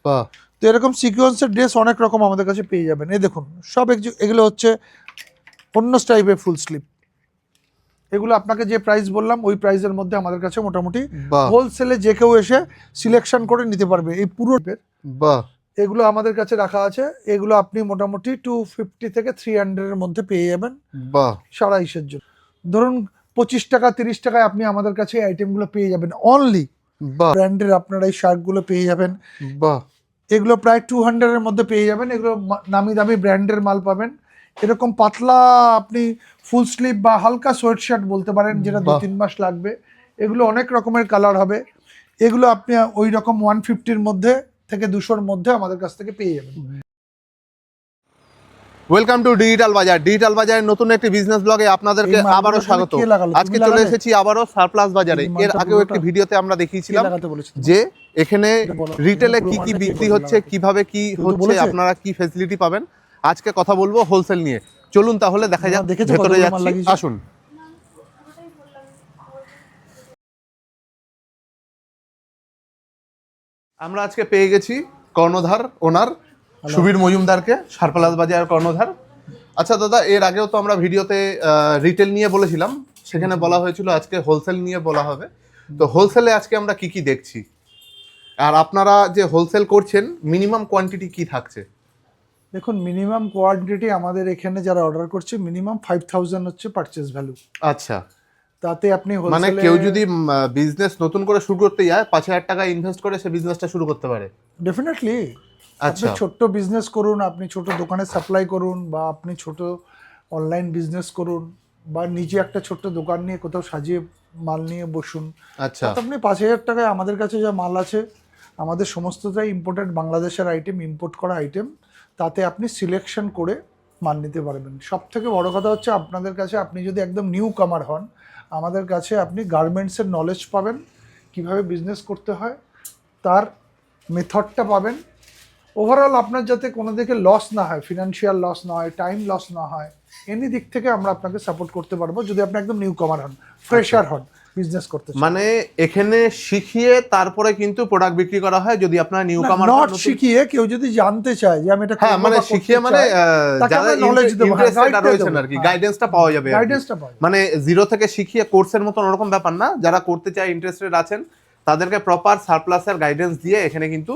বাহ, তো এরকম সিকোয়েন্সের ড্রেস অনেক রকম আমাদের কাছে পেয়ে যাবেন। এই দেখুন সব এগুলো হচ্ছে অন্য টাইপের ফুল স্লিভ। এগুলো আপনাকে যে প্রাইস বললাম ওই প্রাইসের মধ্যে আমাদের কাছে মোটামুটি বাহ, হোলসেলে যে কেউ এসে সিলেকশন করে নিতে পারবে। এই পুরো বাহ, এগুলো আমাদের কাছে রাখা আছে। এগুলো আপনি মোটামুটি 250 থেকে 300 এর মধ্যে পেয়ে যাবেন বাহ, সারা ইসের জন্য। ধরুন 25 টাকা 30 টাকায় আপনি আমাদের কাছে এই আইটেমগুলো পেয়ে যাবেন অনলি। বাহ, ব্র্যান্ডের আপনারা এই শার্টগুলো পেয়ে যাবেন। বাহ, এগুলো প্রায় 200 এর মধ্যে পেয়ে যাবেন। এগুলো নামি দামি ব্র্যান্ডের মাল পাবেন। এরকম পাতলা আপনি ফুল স্লিভ বা হালকা সোয়েট শার্ট বলতে পারেন, যেটা 2-3 মাস লাগবে। এগুলো অনেক রকমের কালার হবে। এগুলো আপনি ওই রকম 150-র মধ্যে থেকে 200-র মধ্যে আমাদের কাছ থেকে পেয়ে যাবেন। ওয়েলকাম টু ডিজিটাল বাজার। ডিজিটাল বাজারের নতুন একটি বিজনেস ব্লগে আপনাদেরকে আবারও স্বাগত। আজকে চলে এসেছি আবারও সারপ্লাস বাজারে। এর আগেও একটি ভিডিওতে আমরা দেখিয়েছিলাম যে এখানে রিটেলে কি কি বিক্রি হচ্ছে, কিভাবে কি হচ্ছে, আপনারা কি ফ্যাসিলিটি পাবেন। আজকে কথা বলবো হোলসেল নিয়ে। চলুন তাহলে দেখা যাক, ভেতরে যাচ্ছি, আসুন। আমরা আজকে পেয়ে গেছি কর্ণধার ওনার সুবীর মজুমদারকে, সারপ্লাস বাজার কর্ণধার। আচ্ছা দাদা, এর আগেও তো আমরা ভিডিওতে রিটেল নিয়ে বলেছিলাম, সেখানে বলা হয়েছিল আজকে হোলসেল নিয়ে বলা হবে। তো হোলসেলে আজকে আমরা কি কি দেখছি, আর আপনারা যে হোলসেল করছেন মিনিমাম কোয়ান্টিটি কি থাকছে? দেখুন মিনিমাম কোয়ান্টিটি আমাদের এখানে যারা অর্ডার করছে মিনিমাম 5000 হচ্ছে পারচেজ ভ্যালু। আচ্ছা, তাতে আপনি মানে কেউ যদি বিজনেস নতুন করে শুরু করতে যায় 5000 টাকা ইনভেস্ট করে সে বিজনেসটা শুরু করতে পারে? ডেফিনেটলি। আপনি আচ্ছা, ছোট্ট বিজনেস করুন, আপনি ছোট দোকানে সাপ্লাই করুন, বা আপনি ছোট অনলাইন বিজনেস করুন, বা নিজে একটা ছোট্ট দোকান নিয়ে কোথাও সাজিয়ে মাল নিয়ে বসুন। আচ্ছা, তাতে আপনি 5000 টাকায় আমাদের কাছে যা মাল আছে, আমাদের সমস্তটাই ইম্পোর্টেড বাংলাদেশের আইটেম, ইম্পোর্ট করা আইটেম। তাতে আপনি সিলেকশন করে মাল নিতে পারবেন। সব থেকে বড় কথা হচ্ছে আপনাদের কাছে, আপনি যদি একদম নিউ কামার হন, আমাদের কাছে আপনি গার্মেন্টসের নলেজ পাবেন, কিভাবে বিজনেস করতে হয় তার মেথডটা পাবেন। ওভারঅল আপনার যাতে কোনো দিকে লস না হয়, ফিনান্সিয়াল লস না হয়, টাইম লস না হয়, এনি দিক থেকে আমরা আপনাকে সাপোর্ট করতে পারবো যদি আপনি একদম নিউ কামার হন, ফ্রেশার হন, বিজনেস করতে চান। মানে এখানে শিখিয়ে তারপরে কিন্তু প্রোডাক্ট বিক্রি করা হয় যদি আপনারা নিউ কামার নট শিখিয়ে, কেউ যদি জানতে চায় যে আমি এটা হ্যাঁ, মানে শিখিয়ে মানে যারা নলেজ দেবো, ইন্টারেস্টেড রয়েছেন আর কি, গাইডেন্সটা পাওয়া যাবে। গাইডেন্সটা পাওয়া যাবে। মানে জিরো থেকে শিখিয়ে কোর্সের মতন ওরকম ব্যাপার না, যারা করতে চায়, ইন্টারেস্টেড আছেন, তাদেরকে প্রপার সারপ্লাসের গাইডেন্স দিয়ে এখানে কিন্তু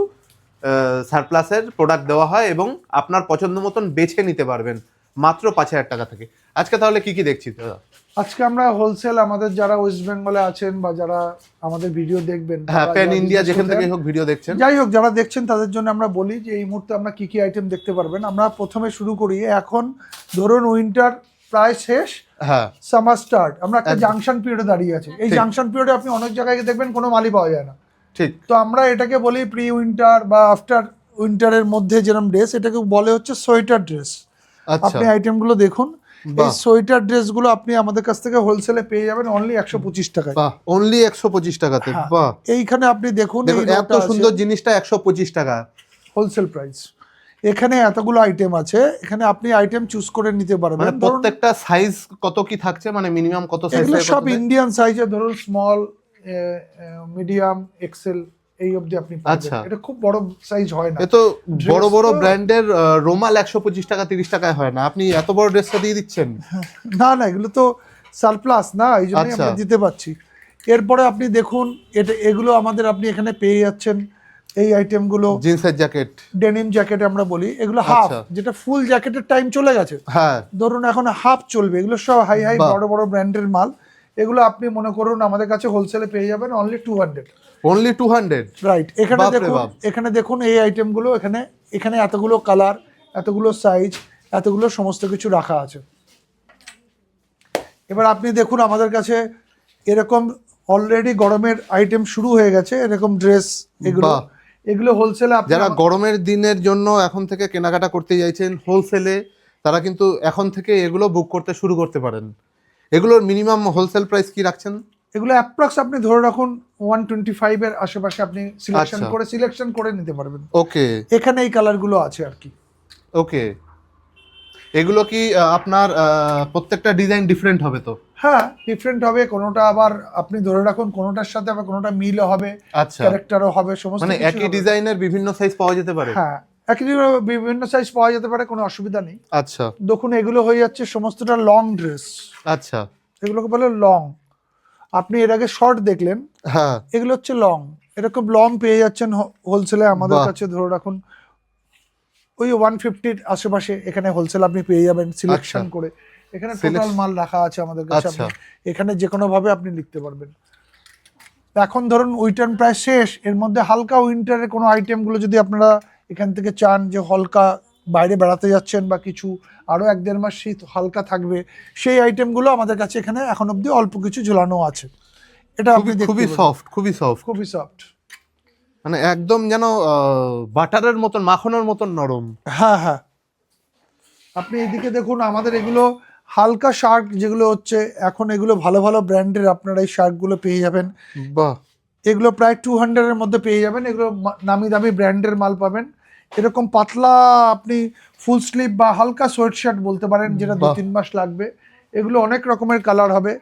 সারপ্লাসের প্রোডাক্ট দেওয়া হয় এবং আপনার পছন্দ মতন বেছে নিতে পারবেন মাত্র 5000 টাকা থেকে। আজকে তাহলে কি কি দেখছি দাদা? আজকে আমরা হোলসেল, আমাদের যারা ওয়েস্ট বেঙ্গলে আছেন বা যারা আমাদের ভিডিও দেখবেন, হ্যাঁ, প্যান ইন্ডিয়া যেখান থেকে হোক ভিডিও দেখছেন, যাই হোক যারা দেখছেন তাদের জন্য আমরা বলি যে এই মুহূর্তে আমরা কি কি আইটেম দেখতে পারবেন। আমরা প্রথমে শুরু করি, এখন ধরুন উইন্টার প্রায় শেষ, হ্যাঁ, সামার স্টার্ট, আমরা একটা জাংশন পিরিয়ডে দাঁড়িয়ে আছি। এই জাংশন পিরিয়ডে আপনি অনেক জায়গায় দেখবেন কোনো মালই পাওয়া যায় না। ঠিক। তো আমরা এটাকে বলি প্রি উইন্টার বা আফটার উইন্টারের মধ্যে যেরকম ড্রেস, এটাকে বলে হচ্ছে সোয়েটার ড্রেস। আচ্ছা, আপনি আইটেমগুলো দেখুন, এই সোয়েটার ড্রেসগুলো আপনি আমাদের কাছ থেকে হোলসেলে পেয়ে যাবেন অনলি 125 টাকায়। বাহ, অনলি 125 টাকাতে। বাহ, এইখানে আপনি দেখুন এত সুন্দর জিনিসটা 125 টাকা হোলসেল প্রাইস। এখানে এতগুলো আইটেম আছে, এখানে আপনি আইটেম চুজ করে নিতে পারবেন। মানে প্রত্যেকটা সাইজ কত কি থাকছে, মানে মিনিমাম কত সাইজ? এগুলো সব ইন্ডিয়ান সাইজে, ধরুন স্মল, মিডিয়াম, এক্সেল এই অবধি আপনি পাবেন। এটা খুব বড় সাইজ হয় না। এ তো বড় বড় ব্র্যান্ডের রোমাল 125 টাকা 30 টাকায় হয় না, আপনি এত বড় ড্রেসটা দিয়ে দিচ্ছেন। না না, এগুলো তো সারপ্লাস না, এই জন্যই আমরা দিতে পারছি। এরপরে আপনি দেখুন, এগুলো আমাদের আপনি এখানে পেয়ে যাচ্ছেন। এই আইটেমগুলো জিন্সের জ্যাকেট, ডেনিম জ্যাকেট আমরা বলি, এগুলো হাফ, যেটা ফুল জ্যাকেটের টাইম চলে গেছে। হ্যাঁ, ধরুন এখন হাফ চলবে। এগুলো সব হাই হাই বড় বড় ব্র্যান্ডের মাল। এগুলো আপনি মনে করুন আমাদের কাছে হোলসেলে পেয়ে যাবেন অনলি 200। Only 200, right. এখানে দেখুন এই আইটেমগুলো, এখানে এতগুলো কালার, এতগুলো সাইজ, এতগুলো সমস্ত কিছু রাখা আছে। এবার আপনি দেখুন আমাদের কাছে এরকম অলরেডি গরমের আইটেম শুরু হয়ে গেছে, এরকম ড্রেস। এগুলো হোলসেলে, যারা গরমের দিনের জন্য এখন থেকে কেনাকাটা করতে চাইছেন হোলসেলে, তারা কিন্তু এখন থেকে এগুলো বুক করতে শুরু করতে পারেন। এগুলোর মিনিমাম হোলসেল প্রাইস কি রাখছেন? এগুলো অ্যাপ্রক্স আপনি ধরে রাখুন 125 এর আশেপাশে আপনি সিলেকশন করে নিতে পারবেন। ওকে, এখানে এই কালারগুলো আছে আর কি। ওকে, এগুলো কি আপনার প্রত্যেকটা ডিজাইন ডিফারেন্ট হবে তো? হ্যাঁ ডিফারেন্ট হবে, কোনোটা আবার আপনি ধরে রাখুন কোনোটার সাথে আবার কোনোটা মিলও হবে, আচ্ছা, ক্যারেক্টারও হবে, সমস্ত মানে কিছু একই হবে। ডিজাইনের বিভিন্ন সাইজ পাওয়া যেতে পারে। হ্যাঁ একই বিভিন্ন সাইজ পাওয়া যেতে পারে, কোনো অসুবিধা নেই। আচ্ছা দেখুন এগুলো হয়ে যাচ্ছে সমস্তটা লং ড্রেস, আচ্ছা, এগুলোকে বলে লং। আপনি এর আগে শর্ট দেখলেন, হ্যাঁ এগুলো হচ্ছে লং। এরকম লং পেয়ে যাচ্ছেন হোলসেলে আমাদের বাহ। কাছে, ধরে রাখুন ওই 150-র আশেপাশে এখানে হোলসেল আপনি পেয়ে যাবেন সিলেকশন আচ্ছা। করে। এখানে টোটাল মাল রাখা আছে আমাদের কাছে, আচ্ছা। আপনি এখানে যে কোনো ভাবে আপনি লিখতে পারবেন। এখন ধরুন উইন্টার প্রায় শেষ, এর মধ্যে হালকা উইন্টারের কোনো আইটেমগুলো যদি আপনারা এখান থেকে চান, যে হালকা বাইরে বেড়াতে যাচ্ছেন বা কিছু আরো 1-1.5 মাস শীত হালকা থাকবে, সেই আইটেমগুলো আমাদের কাছে এখানে এখন অবধি অল্প কিছু ঝুলানো আছে। এটা আপনি দেখতে খুবই পাবেন। সফট, খুবই সফট, খুবই সফট, মানে একদম যেন বাটারের মতন, মাখনের মতন নরম। হ্যাঁ হ্যাঁ। আপনি এদিকে দেখুন আমাদের এগুলো হালকা শার্ট যেগুলো হচ্ছে এখন, এগুলো ভালো ভালো ব্র্যান্ডের আপনারা এই শার্টগুলো পেয়ে যাবেন। বাহ, এগুলো প্রায় 200-এর মধ্যে পেয়ে যাবেন, এগুলো নামি দামি ব্র্যান্ডের মাল পাবেন। এরকম পাতলা আপনি ফুল স্লিভ বা হালকা সোয়েট শার্ট বলতে পারেন, যেটা 2-3 মাস লাগবে। এগুলো অনেক রকমের কালার হবে,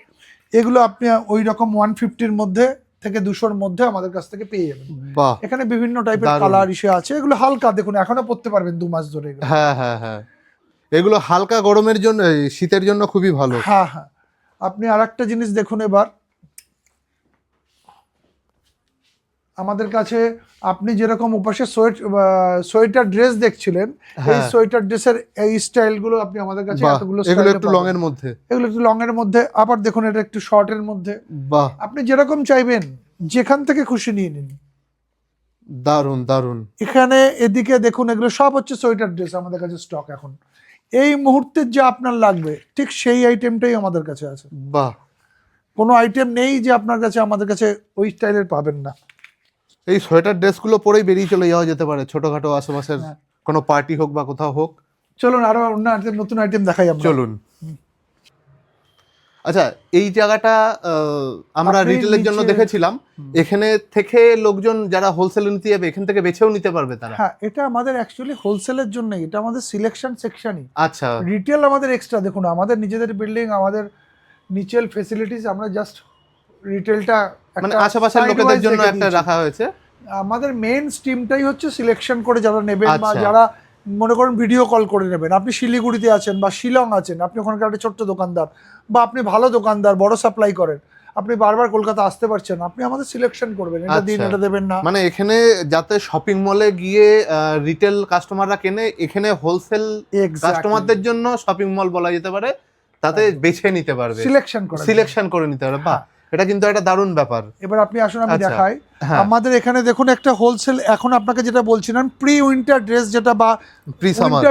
এগুলো আপনি ওই রকম 150-র মধ্যে থেকে 200-র মধ্যে আমাদের কাছ থেকে পেয়ে যাবেন। বাহ, এখানে বিভিন্ন টাইপের দারুণ। কালার ইসে আছে, এগুলো হালকা দেখুন এখনো পরতে পারবেন 2 মাস ধরে এগুলো। হ্যাঁ হ্যাঁ হ্যাঁ, এগুলো হালকা গরমের জন্য, এই শীতের জন্য খুবই ভালো। হ্যাঁ হ্যাঁ। আপনি আরেকটা জিনিস দেখুন এবার আমাদের কাছে, আপনি যেরকম উপাসে সোয়েটার ড্রেস দেখছিলেন, এই হ্যাঁ। সোয়েটার ড্রেসের এই স্টাইলগুলো আপনি আমাদের কাছে বাহ, এতগুলো এগুলো স্টাইলে একটু লং পাবেন। এর মধ্যে। এগুলো একটু লং এর মধ্যে, আবার দেখুন এটা একটু শর্টের মধ্যে। বাহ, আপনি যেরকম চাইবেন যেখান থেকে খুশি নিয়ে নিন। দারুন দারুন। এখানে এদিকে দেখুন এগুলো সব হচ্ছে সোয়েটার ড্রেস আমাদের কাছে স্টক এখন। এই মুহূর্তে যা আপনার লাগবে ঠিক সেই আইটেমটাই আমাদের কাছে আছে। বাহ, কোনো আইটেম নেই যে আপনার কাছে আমাদের কাছে ওই স্টাইলের পাবেন না। এই সোয়েটার ড্রেসগুলো পরেই বেরিয়ে চলে যাওয়া যেতে পারে ছোটখাটো আশেপাশের হ্যাঁ। কোনো পার্টি হোক বা কোথাও হোক। চলুন আরো অন্য আইটেম, নতুন আইটেম দেখাই আমরা। চলুন। আচ্ছা, এই জায়গাটা আমরা আপনি রিটেলের জন্য নিচে- দেখেছিলাম, এখানে থেকে লোকজন যারা হোলসেলে নিতে যাবে এখান থেকে বেছেও নিতে পারবে তারা। হ্যাঁ এটা আমাদের অ্যাকচুয়ালি হোলসেলের জন্য, এটা আমাদের সিলেকশন সেকশনই। আচ্ছা, রিটেল আমাদের এক্সট্রা, দেখুন আমাদের নিজেদের বিল্ডিং, আমাদের নিচের ফেসিলিটিস, আমরা জাস্ট রিটেলটা মানে আশেপাশের লোকেদের জন্য একটা রাখা হয়েছে। আমাদের মেইন স্ট্রিমটাই হচ্ছে সিলেকশন করে যারা নেবেন, বা আচ্ছা। যারা মনে করেন ভিডিও কল করে নেবেন। আপনি শিলিগুড়িতে আছেন বা শিলং আছেন, আপনি ওখানকার একটা ছোট্ট দোকানদার, বা আপনি ভালো দোকানদার, বড় সাপ্লাই করেন, আপনি বারবার কলকাতা আসতে পারছেন, আপনি আমাদের সিলেকশন করবেন, এটা দিন আচ্ছা। এটা দেবেন না। মানে এখানে যাতে শপিং মলে গিয়ে রিটেল কাস্টমাররা কেনে, এখানে হোলসেল কাস্টমারদের জন্য শপিং মল বলা যেতে পারে, তাতে বেছে নিতে পারবে, সিলেকশন করে নিতে পারবে। বাহ, এটা কিন্তু একটা দারুণ ব্যাপার। এবার আপনি আসুন আমি আচ্ছা। দেখাই। হ্যাঁ। আমাদের এখানে দেখুন একটা হোলসেল, এখন আপনাকে যেটা বলছিলাম প্রি উইন্টার ড্রেস, যেটা বা প্রি সামার,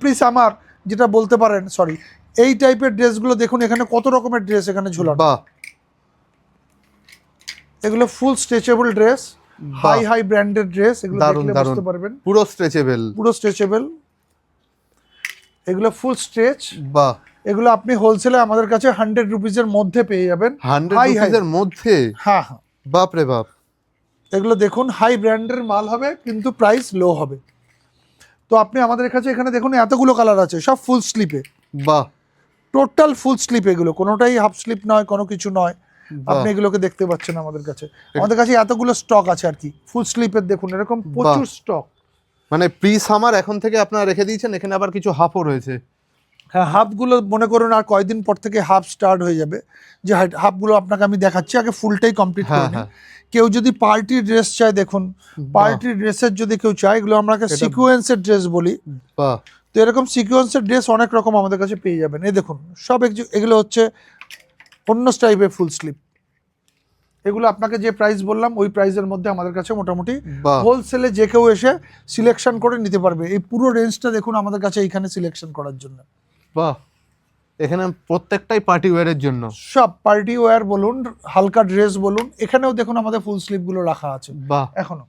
প্রি সামার যেটা বলতে পারেন, সরি, এই টাইপের ড্রেসগুলো দেখুন এখানে কত রকমের ড্রেস এখানে ঝুলানো। বাহ, এগুলো full stretchable dress, high high branded dress, এগুলো দারুণ দেখলে দারুণ, বুঝতে পারবেন পুরো স্ট্রেচেবল। পুরো স্ট্রেচেবল, এগুলো ফুল স্ট্রেচ। বাহ, এগুলো আপনি হোলসেলে আমাদের কাছে 100 রুপিজের মধ্যে পেয়ে যাবেন। 100 হাই হাই, রুপিসের মধ্যে? হ্যাঁ হ্যাঁ। বাপ রে বাপ। এগুলো দেখুন হাই ব্র্যান্ডের মাল হবে কিন্তু প্রাইস লো হবে। তো আপনি আমাদের কাছে এখানে দেখুন এতগুলো কালার আছে, সব ফুল স্লিপে। বাহ, টোটাল ফুল স্লিপ, এগুলো কোনোটাই হাফ স্লিপ নয়, কোনো কিছু নয়। বাহ। আপনি এগুলোকে দেখতে পাচ্ছেন আমাদের কাছে এতগুলো স্টক আছে আর কি ফুল স্লিপের, দেখুন এরকম প্রচুর স্টক। মানে প্রি সামার এখন থেকে আপনারা রেখে দিয়েছেন, এখানে আবার কিছু হাফও রয়েছে। হ্যাঁ হাফগুলো মনে করুন আর কয়েকদিন পর থেকে হাফ স্টার্ট হয়ে যাবে, যে হাফগুলো আপনাকে আমি দেখাচ্ছি, আগে ফুলটাই কমপ্লিট করে হ্যাঁ নিন। হ্যাঁ, কেউ যদি পার্টি ড্রেস চায়, দেখুন পার্টি ড্রেসের যদি কেউ চায়, এগুলো আমরা সিকোয়েন্সের ড্রেস বলি। বাহ, তো এরকম সিকোয়েন্সের ড্রেস অনেক রকম আমাদের কাছে পেয়ে যাবেন। এই দেখুন সব এগুলো হচ্ছে অন্য টাইপের ফুল স্লিপ। এগুলো আপনাকে যে প্রাইস বললাম ওই প্রাইসের মধ্যে আমাদের কাছে মোটামুটি বাহ, হোলসেলে যে কেউ এসে সিলেকশন করে নিতে পারবে। এই পুরো রেঞ্জটা দেখুন আমাদের কাছে এইখানে সিলেকশন করার জন্য। বাহ, এখানে প্রত্যেকটাই পার্টি ওয়্যারের জন্য। সব পার্টি ওয়্যার বলুন, হালকা ড্রেস বলুন, এখানেও দেখুন আমাদের ফুল স্লিভ গুলো রাখা আছে। বাহ, এখনো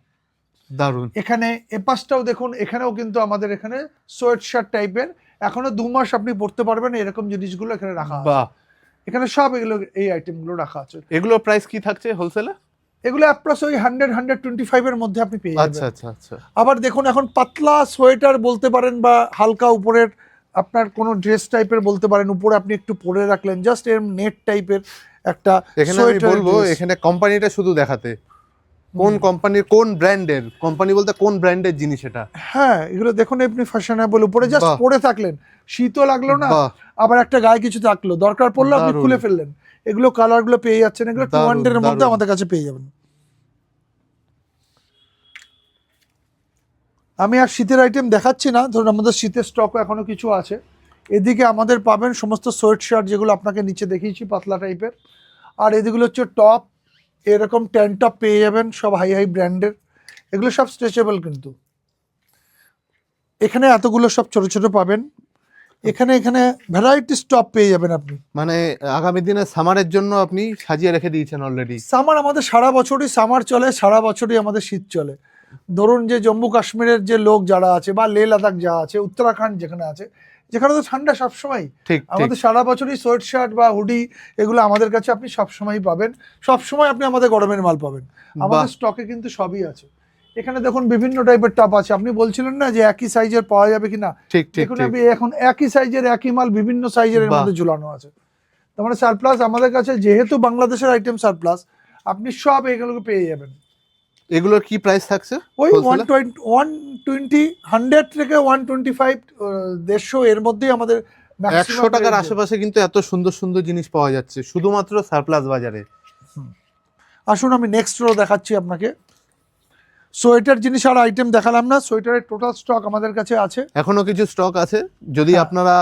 দারুণ। এখানে এপাশটাও দেখুন, এখানেও কিন্তু আমাদের এখানে সোয়েট শার্ট টাইপের, এখনো 2 মাস আপনি পরতে পারবেন এরকম জিনিসগুলো এখানে রাখা আছে। বাহ, এখানে সব এগুলো এই আইটেমগুলো রাখা আছে। এগুলোর প্রাইস কি থাকছে হোলসেলে? এগুলো অ্যাপ্রক্স ওই 100-125 এর মধ্যে আপনি পেয়ে যাবেন। আচ্ছা আচ্ছা আচ্ছা। আবার দেখুন এখন পাতলা সোয়েটার বলতে পারেন বা হালকা উপরের আপনার কোনো ড্রেস টাইপের বলতে পারেন, উপরে আপনি একটু পরে রাখলেন, জাস্ট এর নেট টাইপের একটা এখানে আমি সোয়েটার বলবো এখানে কোম্পানিটা শুধু দেখাতে, কোন কোম্পানির কোন ব্র্যান্ডের, কোম্পানি বলতে কোন ব্র্যান্ডের জিনিস এটা। হ্যাঁ, এগুলো দেখুন আপনি ফ্যাশনেবল, উপরে জাস্ট বাহ। পরে থাকলেন, শীতও লাগলো না, বাহ, আবার একটা গায়ে কিছু থাকলো, দরকার পড়লো আপনি দারুণ। খুলে ফেললেন। এগুলো কালার গুলো পেয়ে যাচ্ছেন, এগুলো দারুণ, 200 এর মধ্যে দারুণ। আমাদের কাছে পেয়ে যাবেন। আমি আর শীতের আইটেম দেখাচ্ছি না, ধরুন আমাদের শীতের স্টকও এখনো কিছু আছে। এদিকে আমাদের পাবেন সমস্ত সোয়েট শার্ট, যেগুলো আপনাকে নিচে দেখিয়েছি পাতলা টাইপের, আর এদিকে হচ্ছে টপ, এরকম ট্যান টপ পেয়ে যাবেন, সব হাই হাই ব্র্যান্ডের, এগুলো সব স্ট্রেচেবল। কিন্তু এখানে এতগুলো সব ছোট ছোট পাবেন, এখানে এখানে ভ্যারাইটি স্টপ পেয়ে যাবেন আপনি। মানে আগামী দিনে সামারের জন্য আপনি সাজিয়ে রেখে দিয়েছেন অলরেডি। সামার আমাদের সারা বছরই সামার চলে, সারা বছরই আমাদের শীত চলে। ধরুন যে জম্মু কাশ্মীরের যে লোক যারা আছে, বা লে লাদাখ যা আছে, উত্তরাখণ্ড যেখানে আছে, যেখানে তো ঠান্ডা সবসময়, ঠিক ঠিক। আমাদের সারা বছরই সোয়েট শার্ট বা হুডি এগুলো আমাদের কাছে আপনি সবসময়ই পাবেন, সবসময় আপনি আমাদের গরমের মাল পাবেন। আমাদের স্টকে কিন্তু সবই আছে। এখানে দেখুন বিভিন্ন টাইপের টপ আছে, আপনি বলছিলেন না যে একই সাইজের পাওয়া যাবে কিনা, ঠিক ঠিক দেখুন ঠিক। আপনি এখন একই সাইজের একই মাল বিভিন্ন সাইজের এর বাহ। মধ্যে ঝুলানো আছে। তার মানে সারপ্লাস আমাদের কাছে, যেহেতু বাংলাদেশের আইটেম সারপ্লাস, আপনি সব এগুলোকে পেয়ে যাবেন। এগুলোর কি প্রাইস থাকছে? ওই wholesale? 120 100 থেকে 125 150 এর মধ্যেই আমাদের 100 টাকার আশেপাশে কিন্তু এত সুন্দর সুন্দর জিনিস পাওয়া যাচ্ছে শুধুমাত্র সারপ্লাস বাজারে। আসুন আমি নেক্সট রো দেখাচ্ছি আপনাকে। সোয়েটার জিনিস আর আইটেম দেখালাম না, সোয়েটারের টোটাল স্টক আমাদের কাছে আছে, এখনো কিছু স্টক আছে, যদি হ্যাঁ। আপনারা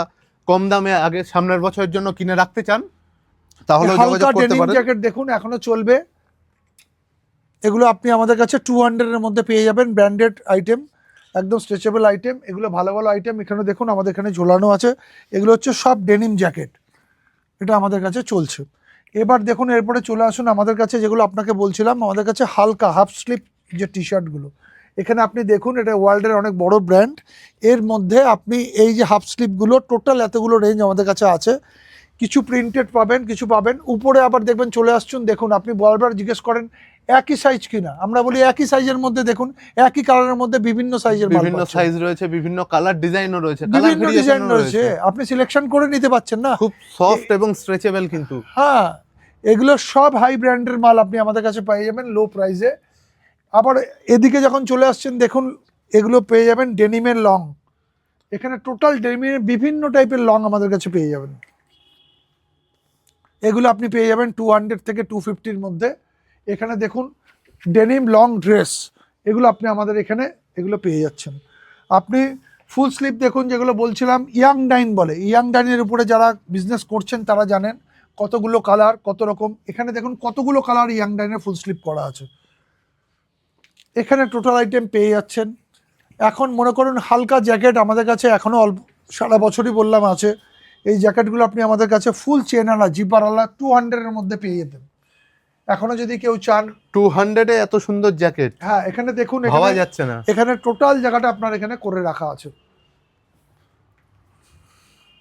কম দামে আগে সামনের বছরের জন্য কিনে রাখতে চান তাহলে যোগাযোগ হালকা করতে ডেনিম পারেন। জ্যাকেট দেখুন এখনো চলবে, এগুলো আপনি আমাদের কাছে 200 এর মধ্যে পেয়ে যাবেন, ব্র্যান্ডেড আইটেম, একদম স্ট্রেচেবল আইটেম, এগুলো ভালো ভালো আইটেম। এখানে দেখুন আমাদের এখানে ঝোলানো আছে, এগুলো হচ্ছে সব ডেনিম জ্যাকেট, এটা আমাদের কাছে চলছে। এবার দেখুন এরপরে চলে আসুন আমাদের কাছে, যেগুলো আপনাকে বলছিলাম, আমাদের কাছে হালকা হাফ স্লিপ যে টি শার্টগুলো, এখানে আপনি দেখুন এটা ওয়ার্ল্ডের অনেক বড় ব্র্যান্ড, এর মধ্যে আপনি এই যে হাফ স্লিপগুলো টোটাল এতগুলো রেঞ্জ আমাদের কাছে আছে। কিছু প্রিন্টেড পাবেন, কিছু পাবেন উপরে, আবার দেখবেন চলে আসছুন, দেখুন আপনি বারবার জিজ্ঞেস করেন একই সাইজ কিনা, আমরা বলি একই সাইজের মধ্যে দেখুন, একই কালারের মধ্যে বিভিন্ন সাইজের মাল বিভিন্ন পাচ্ছেন। সাইজ রয়েছে, বিভিন্ন কালার ডিজাইনও রয়েছে, কালার বিভিন্ন ডিজাইন ভেরিয়েশনও রয়েছে, রয়েছে। আপনি সিলেকশন করে নিতে পারছেন না। খুব সফট এবং স্ট্রেচেবল কিন্তু। হ্যাঁ, এগুলো সব হাই ব্র্যান্ডের মাল আপনি আমাদের কাছে পেয়ে যাবেন লো প্রাইসে। আবার এদিকে যখন চলে আসছেন দেখুন, এগুলো পেয়ে যাবেন ডেনিমের লং, এখানে টোটাল ডেনিমের বিভিন্ন টাইপের লং আমাদের কাছে পেয়ে যাবেন, এগুলো আপনি পেয়ে যাবেন 200 থেকে 250-র মধ্যে। এখানে দেখুন ডেনিম লং ড্রেস, এগুলো আপনি আমাদের এখানে এগুলো পেয়ে যাচ্ছেন। আপনি ফুল স্লিভ দেখুন, যেগুলো বলছিলাম ইয়াং ডাইন বলে, ইয়াং ডাইনের উপরে যারা বিজনেস করছেন তারা জানেন কতগুলো কালার কত রকম। এখানে দেখুন কতগুলো কালার ইয়াং ডাইনের ফুল স্লিভ করা আছে, এখানে টোটাল আইটেম পেয়ে যাচ্ছেন। এখন মনে করুন হালকা জ্যাকেট আমাদের কাছে এখনও অল্প, সারা বছরই বললাম আছে, এই জ্যাকেটগুলো আপনি আমাদের কাছে ফুল চেনালা জিপারওয়ালা 200-এর মধ্যে পেয়ে যেতেন। এখনো যদি কেউ চান 200 এ এত সুন্দর জ্যাকেট, হ্যাঁ এখানে দেখুন, ভাবা যাচ্ছে না। এখানে টোটাল জায়গাটা আপনার এখানে করে রাখা আছে।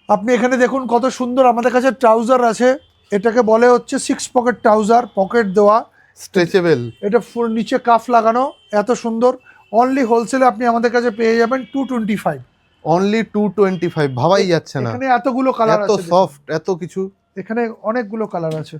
আপনি এখানে দেখুন কত সুন্দর আমাদের কাছে ট্রাউজার আছে, এটাকে বলে হচ্ছে 6 পকেট ট্রাউজার, পকেট দেওয়া, স্ট্রেচেবল, এটা ফুল নিচে কাফ লাগানো, এত সুন্দর। অনলি হোলসেলে আপনি আমাদের কাছে পেয়ে যাবেন 225, অনলি 225, ভাবাই যাচ্ছে না। এখানে এতগুলো কালার এত আছে, সফট, এত কিছু, এখানে অনেকগুলো কালার আছে।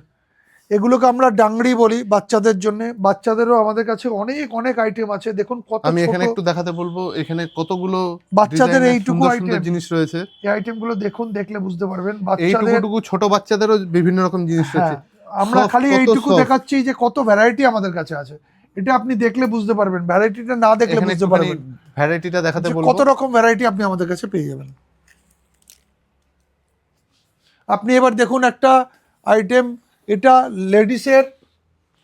এগুলোকে আমরা ডাংরি বলি বাচ্চাদের জন্য, বাচ্চাদেরও আমাদের কাছে অনেক অনেক আইটেম আছে। দেখুন কত আমি ছোট, এখানে একটু দেখাতে বলবো, এখানে কতগুলো বাচ্চাদের ডিজাইনের এইটুকু সুন্দর আইটেম, সুন্দর জিনিস রয়েছে। এই আইটেমগুলো দেখুন, দেখলে বুঝতে পারবেন বাচ্চাদের। এইটুকুটুকু ছোট বাচ্চাদেরও বিভিন্ন রকম জিনিস রয়েছে। হ্যাঁ, আমরা Soft, খালি কত এইটুকু soft। দেখাচ্ছি যে কত ভ্যারাইটি আমাদের কাছে আছে, এটা আপনি দেখলে বুঝতে পারবেন, ভ্যারাইটিটা না দেখলে এখানে বুঝতে একটুখানি পারবেন ভ্যারাইটিটা দেখাতে যে বলবো। কত রকম ভ্যারাইটি আপনি আমাদের কাছে পেয়ে যাবেন। আপনি এবার দেখুন একটা আইটেম, এটা লেডিসের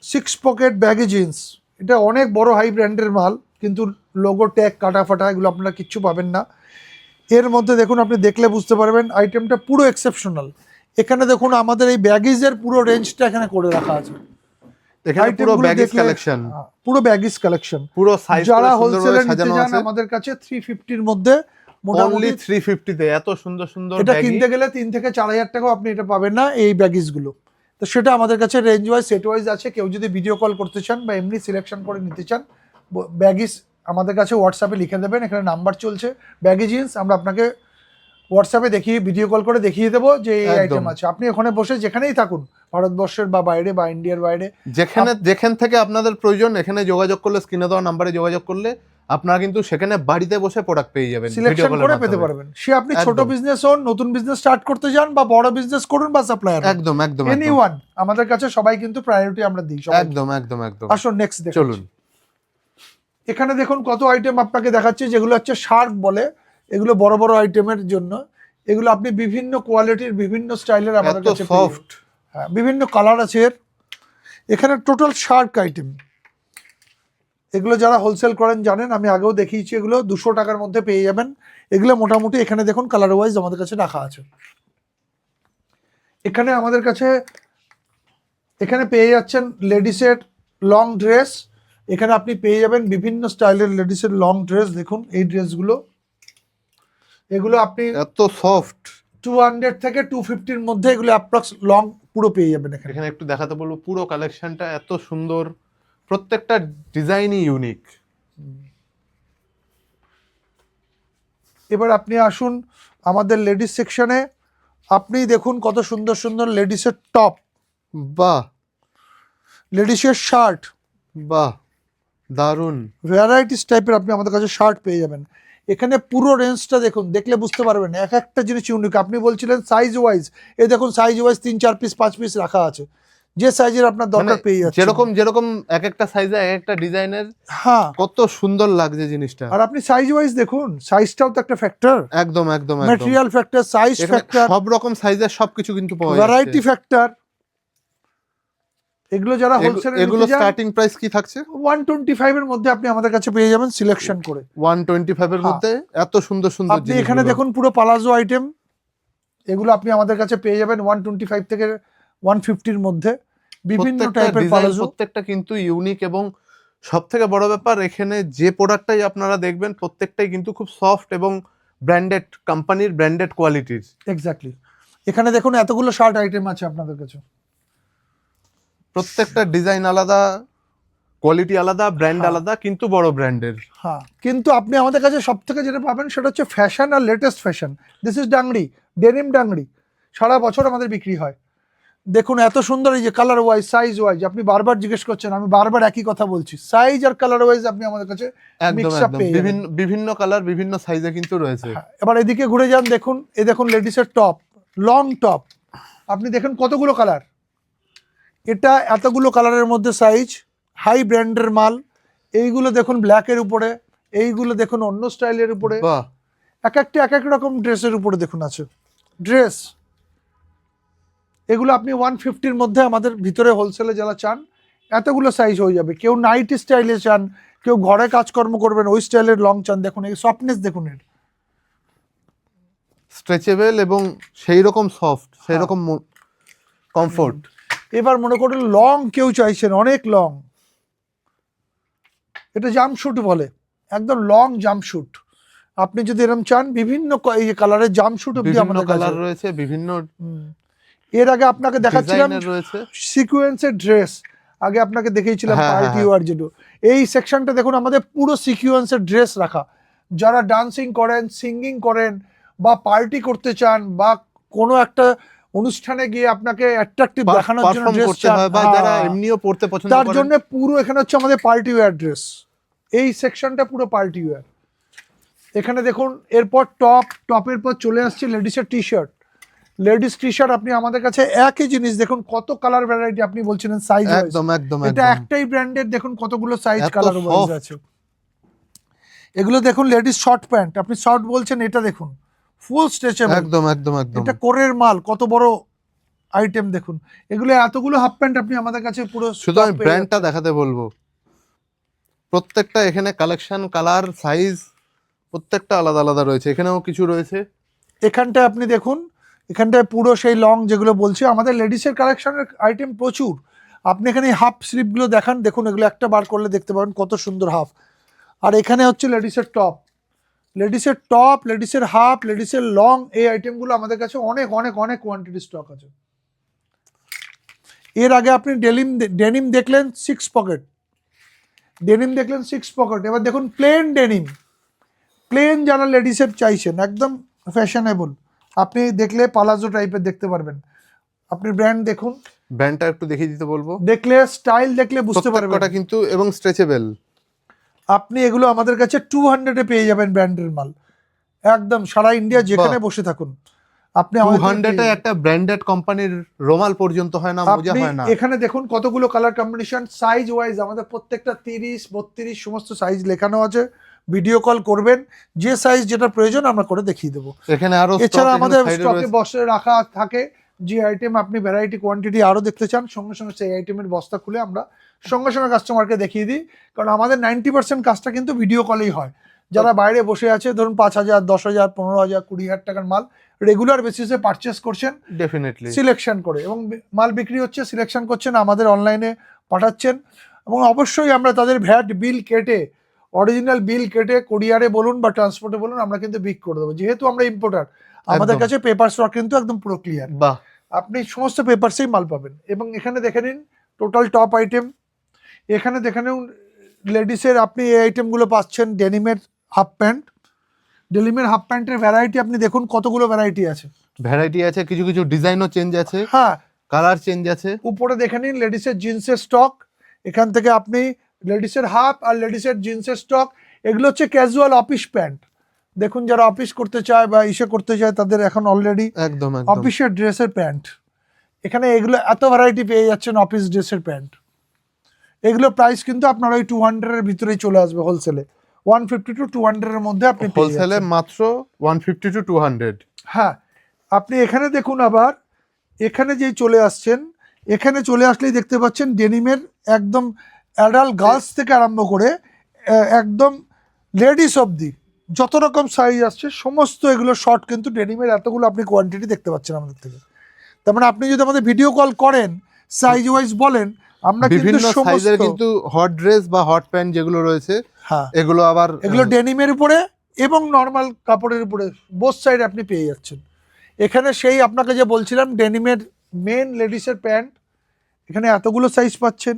6 পকেট ব্যাগি জিন্স, এটা অনেক বড় হাই ব্র্যান্ডের মাল, কিন্তু লোগো ট্যাগ কাটা ফাটা এগুলো আপনারা কিচ্ছু পাবেন না। এর মধ্যে দেখুন আপনি দেখলে বুঝতে পারবেন আইটেমটা পুরো এক্সেপশনাল। এখানে দেখুন আমাদের এই ব্যাগিজের পুরো রেঞ্জটা এখানে করে রাখা আছে, এখানে পুরো আইটেমগুলো ব্যাগেজ দেখলে কালেকশন, পুরো ব্যাগিজ কালেকশন। পুরো সাইজ যারা করে সুন্দরভাবে হোলসেলে নিতে সাজানো চান আছে। আমাদের কাছে 350-র মধ্যে অনলি মোটামুটি, 350 তে এত সুন্দর সুন্দর এটা ব্যাগি। কিনতে গেলে 3 থেকে 4,000 টাকাও আপনি এটা পাবেন না এই ব্যাগিজগুলো। তো সেটা আমাদের কাছে রেঞ্জ ওয়াইজ সেট ওয়াইজ আছে, কেউ যদি ভিডিও কল করতে চান বা এমনি সিলেকশন করে নিতে চান, ব্যাগিজ আমাদের কাছে হোয়াটসঅ্যাপে লিখে দেবেন, এখানে নাম্বার চলছে, ব্যাগি জিন্স আমরা আপনাকে হোয়াটসঅ্যাপে দেখিয়ে ভিডিও কল করে দেখিয়ে দেবো যে এই একদম। আইটেম আছে। আপনি ওখানে বসে যেখানেই থাকুন, ভারতবর্ষের বা বাইরে বা ইন্ডিয়ার বাইরে, যেখান থেকে আপনাদের প্রয়োজন এখানে যোগাযোগ করলে, স্ক্রিনে দেওয়া নাম্বারে যোগাযোগ করলে আপনারা কিন্তু সেখানে বাড়িতে বসে প্রোডাক্ট পেয়ে যাবেন, ভিডিও সিলেকশন কলের করে পেতে মাধ্যমে। পারবেন। সে আপনি ছোট একদম। বিজনেস হন, নতুন বিজনেস স্টার্ট করতে যান, বা বড় বিজনেস করুন, বা সাপ্লায়ার, একদম একদম এনি একদম ওয়ান, আমাদের কাছে সবাই কিন্তু প্রায়োরিটি আমরা দিই সবাই। একদম একদম একদম। আসুন নেক্সট দেখুন। চলুন। এখানে দেখুন কত আইটেম আপনাকে দেখাচ্ছে, যেগুলো হচ্ছে শার্ক বলে, এগুলো বড় বড় আইটেমের জন্য। এগুলো আপনি বিভিন্ন কোয়ালিটির, বিভিন্ন স্টাইলের আমাদের এত কাছে পেয়ে সফট। যাবেন। হ্যাঁ, বিভিন্ন কালার আছে এর। এখানে টোটাল শার্ক আইটেম, এগুলো যারা হোলসেল করেন জানেন, আমি আগেও দেখিয়েছি, এগুলো 200 টাকার মধ্যে পেয়ে যাবেন। এগুলো মোটামুটি এখানে দেখুন কালার ওয়াইজ আমাদের কাছে রাখা আছে। এখানে আমাদের কাছে এখানে পেয়ে যাচ্ছেন লেডিসের লং ড্রেস। এখানে আপনি পেয়ে যাবেন বিভিন্ন স্টাইলের লেডিসের লং ড্রেস। দেখুন এই ড্রেসগুলো, এগুলো আপনি এত সফট। 200 থেকে 250-র মধ্যে এগুলো অ্যাপ্রক্স লং পুরো পেয়ে যাবেন এখানে। এখানে একটু দেখাতে বলবো, পুরো কালেকশনটা এত সুন্দর, প্রত্যেকটা ডিজাইনই ইউনিক। এবার আপনি আসুন আমাদের লেডিস সেকশনে। আপনি দেখুন কত সুন্দর সুন্দর লেডিসের টপ, বাহ লেডিসের শার্ট, বাহ, দারুণ। ভ্যারাইটিস টাইপের আপনি আমাদের কাছে শার্ট পেয়ে যাবেন। এখানে পুরো রেঞ্জটা দেখুন, দেখলে বুঝতে পারবেন এক একটা জিনিস ইউনিক। আপনি বলছিলেন সাইজ ওয়াইজ, এই দেখুন সাইজ ওয়াইজ 3-4 পিস 5 পিস রাখা আছে, যে সাইজের আপনার দরকার পেয়ে যাচ্ছে। যেরকম যেরকম এক একটা সাইজে এক একটা ডিজাইনের, হ্যাঁ, কত সুন্দর লাগছে জিনিসটা। আর আপনি সাইজ ওয়াইজ দেখুন, সাইজটাও তো একটা ফ্যাক্টর, একদম একদম একদম। ম্যাটেরিয়াল ফ্যাক্টর, সাইজ এখানে ফ্যাক্টর, সব রকম সাইজের সবকিছু কিন্তু পাওয়া ভ্যারাইটি যাচ্ছে। ফ্যাক্টর। এগুলো যারা হোলসেলে এগুলো স্টার্টিং প্রাইস কি থাকছে? 125 এর মধ্যে আপনি আমাদের কাছে পেয়ে যাবেন সিলেকশন করে। 125 এর মধ্যে এত সুন্দর সুন্দর আপনি এখানে দেখুন পুরো পালাজো আইটেম, এগুলো আপনি আমাদের কাছে পেয়ে যাবেন 125 থেকে 150-র মধ্যে, বিভিন্ন টাইপের পালাজো। প্রত্যেকটা কিন্তু ইউনিক, এবং সব থেকে বড় ব্যাপার এখানে যে প্রোডাক্টটাই আপনারা দেখবেন প্রত্যেকটাই কিন্তু খুব সফট এবং ব্র্যান্ডেড কোম্পানির, ব্র্যান্ডেড কোয়ালিটির। এক্স্যাক্টলি। এখানে দেখুন এতগুলো শার্ট আইটেম আছে আপনাদের কাছে, প্রত্যেকটা ডিজাইন আলাদা, কোয়ালিটি আলাদা, ব্র্যান্ড আলাদা, কিন্তু বড় ব্র্যান্ডের। হ্যাঁ। কিন্তু আপনি আমাদের কাছে সব থেকে যেটা পাবেন সেটা হচ্ছে ফ্যাশন আর latest fashion. This is dungaree, denim dungaree, সারা বছর আমাদের বিক্রি হয়। দেখুন এত সুন্দর, এই যে কালার ওয়াইজ, সাইজ ওয়াইজ, আপনি বারবার জিজ্ঞেস করছেন, আমি বারবার একই কথা বলছি, সাইজ আর কালার ওয়াইজ আপনি আমাদের কাছে একদম মিক্স আপ একদম, পেয়ে যাবেন। বিভিন্ন বিভিন্ন কালার, বিভিন্ন সাইজে কিন্তু রয়েছে। হ্যাঁ, এবার এদিকে ঘুরে যান, দেখুন এই দেখুন লেডিসের টপ, লং টপ, আপনি দেখুন কতগুলো কালার, এটা এতগুলো কালারের মধ্যে সাইজ, হাই ব্র্যান্ডের মাল। এইগুলো দেখুন ব্ল্যাকের উপরে, এইগুলো দেখুন অন্য স্টাইলের উপরে, বাহ, এক একটা এক এক রকম ড্রেসের উপরে দেখুন আছে ড্রেস। এগুলো আপনি 150-র মধ্যে আমাদের ভিতরে হোলসেলে যারা চান, এতগুলো সাইজ হয়ে যাবে। কেউ নাইট স্টাইলে চান, কেউ ঘরে কাজকর্ম করবেন ওই স্টাইলের লং চান, দেখুন এই সফটনেস দেখুন এর, স্ট্রেচেবল এবং সেই রকম সফট, সেই রকম কমফোর্ট। এবার মনে করুন লং কেউ চাইছেন, অনেক লং, এটা জাম্পশুট বলে, একদম লং জাম্পশুট। আপনি যদি এরকম চান, বিভিন্ন এই যে কালারের জাম্পশুট অবধি বিভিন্ন আমাদের কাছে কালার রয়েছে, বিভিন্ন এর আগে আপনাকে দেখাচ্ছিলাম ডিজাইনের রয়েছে। সিকোয়েন্সের ড্রেস, আগে আপনাকে দেখিয়েছিলাম হ্যাঁ, পার্টি হ্যাঁ। ওয়ার যেটা। এই সেকশনটা দেখুন আমাদের পুরো সিকোয়েন্সের ড্রেস রাখা। যারা ডান্সিং করেন, সিঙ্গিং করেন, বা পার্টি করতে চান, বা কোনো একটা অনুষ্ঠানে গিয়ে আপনাকে অ্যাট্রাকটিভ দেখানোর জন্য পারফর্ম ড্রেস করতে চান, হয়, বা যারা এমনিও পড়তে পছন্দ তার করেন, জন্য পুরো এখানে হচ্ছে আমাদের পার্টি ওয়্যার ড্রেস। এই সেকশনটা পুরো পার্টি ওয়্যার। এখানে দেখুন এরপর টপের পর চলে আসছে লেডিসের T shirt. Ladies T shirt আপনি আমাদের কাছে একই জিনিস দেখুন, কত কালার ভ্যারাইটি, আপনি বলছিলেন সাইজ ওয়াইজ, একদম একদম এটা একদম। একটাই ব্র্যান্ডের, দেখুন কতগুলো সাইজ এত কালার ওয়াইজ soft। আছে। এগুলো দেখুন লেডিস শর্ট প্যান্ট, আপনি শর্ট বলছেন, এটা দেখুন ফুল স্ট্রেচেবল, একদম একদম একদম। এটা কোরের মাল, কত বড় আইটেম দেখুন। এগুলো এতগুলো হাফ প্যান্ট আপনি আমাদের কাছে পুরো শুধু আমি ব্র্যান্ডটা দেখাতে বলবো, প্রত্যেকটা এখানে কালেকশন, কালার, সাইজ প্রত্যেকটা আলাদা আলাদা রয়েছে। এখানেও কিছু রয়েছে। এখানটায় আপনি দেখুন, এখানটায় পুরো সেই লং যেগুলো বলছি, আমাদের লেডিসের কালেকশনের আইটেম প্রচুর। আপনি এখানে হাফ স্লিভগুলো দেখান, দেখুন এগুলো একটা বার করলে দেখতে পাবেন কত সুন্দর হাফ। আর এখানে হচ্ছে লেডিসের টপ, লেডিসের টপ, লেডিসের হাফ, লেডিসের লং, এই আইটেমগুলো আমাদের কাছে অনেক অনেক অনেক কোয়ান্টিটি স্টক আছে। এর আগে আপনি ডেনিম দেখলেন 6 পকেট, ডেনিম দেখলেন 6 পকেট। এবার দেখুন প্লেন ডেনিম, প্লেন যারা লেডিসের চাইছেন, একদম ফ্যাশনেবল। আপনি দেখলে পালাজো টাইপের দেখতে পারবেন। আপনি ব্র্যান্ড দেখুন, ব্র্যান্ডটা একটু দেখিয়ে দিতে বলবো। দেখলে স্টাইল দেখলে বুঝতে পারবেন। প্রত্যেকটা কিন্তু এবং স্ট্রেচেবল। আপনি এগুলো আমাদের কাছে 200 পেয়ে যাবেন ব্র্যান্ডের মাল, একদম সারা ইন্ডিয়া যেখানে বসে থাকুন আপনি 200 একটা ব্র্যান্ডেড কোম্পানির রোমাল পর্যন্ত হয় না, মোজা হয় না। এখানে দেখুন কতগুলো কালার কম্বিনেশন, সাইজ ওয়াইজ আমাদের প্রত্যেকটা 30 32 সমস্ত সাইজ লেখানো আছে। ভিডিও কল করবেন, যে সাইজ যেটা প্রয়োজন আমরা করে দেখিয়ে দেবো। এখানে আরো এছাড়া আমাদের স্টকে বক্সে রাখা থাকে যে আইটেম আপনি ভ্যারাইটি কোয়ান্টিটি আরো দেখতে চান, সঙ্গে সঙ্গে সেই আইটেমের বস্তা খুলে আমরা সঙ্গে সঙ্গে কাস্টমারকে দেখিয়ে দিই। কারণ আমাদের 90% কাজটা কিন্তু ভিডিও কলেই হয়। যারা বাইরে বসে আছে ধরুন 5,000 10,000 15,000 20,000 টাকার মাল রেগুলার বেসিসে পারচেস করছেন, ডেফিনেটলি সিলেকশন করে, এবং মাল বিক্রি হচ্ছে, সিলেকশন করছেন, আমাদের অনলাইনে পাঠাচ্ছেন, এবং অবশ্যই আমরা তাদের ভ্যাট বিল কেটে, অরিজিনাল বিল কেটে কুরিয়ারে বলুন বা ট্রান্সপোর্টে বলুন আমরা কিন্তু বিক করে দেবো। যেহেতু আমরা ইম্পোর্টার, আমাদের কাছে পেপারস কিন্তু একদম পুরো ক্লিয়ার। বাহ, আপনি সমস্ত পেপারসেই মাল পাবেন। এবং এখানে দেখে নিন টোটাল টপ আইটেম। এখানে দেখে নিন লেডিসের আপনি এই আইটেমগুলো পাচ্ছেন। ডেনিমের হাফ প্যান্ট, ডেনিমের হাফ প্যান্টের ভ্যারাইটি আপনি দেখুন কতগুলো ভ্যারাইটি আছে। ভ্যারাইটি আছে, কিছু কিছু ডিজাইনও চেঞ্জ আছে, হ্যাঁ কালার চেঞ্জ আছে। উপরে দেখে নিন লেডিসের জিন্সের স্টক, এখান থেকে আপনি লেডিসের হাফ আর লেডিসের জিন্সের স্টক। এগুলো হচ্ছে ক্যাজুয়াল অফিস প্যান্ট। দেখুন যারা অফিস করতে চায় বা ইসে করতে চায় তাদের এখন অলরেডি একদম অফিসের ড্রেসের প্যান্ট। এখানে এগুলো এত ভ্যারাইটি পেয়ে যাচ্ছেন অফিস ড্রেসের প্যান্ট। এগুলো প্রাইস কিন্তু আপনার ওই 200 এর ভিতরেই চলে আসবে হোলসেলে। 150 টু 200 এর মধ্যে আপনি পেয়ে হোলসেলে যাচ্ছেন। মাত্র 150 টু 200। হ্যাঁ, আপনি এখানে দেখুন আবার এখানে যেই চলে আসছেন, এখানে চলে আসলেই দেখতে পাচ্ছেন ডেনিমের একদম অ্যাডাল্ট গার্লস থেকে আরম্ভ করে একদম লেডিস অবধি যত রকম সাইজ আসছে সমস্ত এগুলো শর্ট কিন্তু ডেনিমের এতগুলো আপনি কোয়ান্টিটি দেখতে পাচ্ছেন আমাদের থেকে। তার মানে আপনি যদি আমাদের ভিডিও কল করেন সাইজ ওয়াইজ বলেন, আমরা কিন্তু বিভিন্ন সাইজের সমস্ত কিন্তু হট ড্রেস বা হট প্যান্ট যেগুলো রয়েছে, হ্যাঁ এগুলো আবার এগুলো ডেনিমের উপরে এবং নর্মাল কাপড়ের উপরে বোথ সাইড আপনি পেয়ে যাচ্ছেন। এখানে সেই আপনাকে যে বলছিলাম ডেনিমের মেন লেডিসের প্যান্ট, এখানে এতগুলো সাইজ পাচ্ছেন।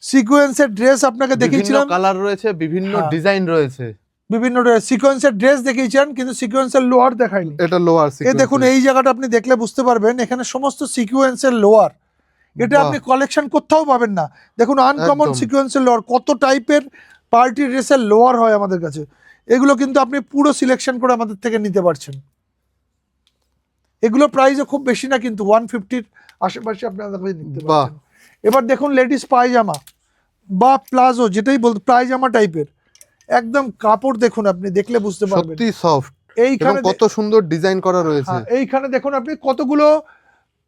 সিকোয়েন্সের ড্রেস আপনাকে দেখিয়েছিলাম, কালার রয়েছে, বিভিন্ন ডিজাইন রয়েছে, বিভিন্ন সিকোয়েন্সের ড্রেস দেখিয়েছেন, কিন্তু সিকোয়েন্সের লোয়ার দেখায়নি। এটা লোয়ার এ দেখুন এই জায়গাটা আপনি দেখলে বুঝতে পারবেন এখানে সমস্ত সিকোয়েন্সের লোয়ার। এটা আপনি কালেকশন কোথাও পাবেন না। দেখুন আনকমন সিকোয়েন্সের লোয়ার, কত টাইপের পার্টি ড্রেসের লোয়ার হয় আমাদের কাছে। এগুলো কিন্তু আপনি পুরো সিলেকশন করে আমাদের থেকে নিতে পারছেন। এগুলো প্রাইসও খুব বেশি না, কিন্তু 150-র আশেপাশে আপনারা নিতে পারছেন। এবার দেখুন লেডিস পায়জামা বা প্লাজো যেটাই বলতে, পায়জামা টাইপের একদম কাপড় দেখুন, আপনি দেখলে বুঝতে পারবেন সত্যি সফট। এইখানে কত সুন্দর ডিজাইন করা রয়েছে। এইখানে দেখুন আপনি কতগুলো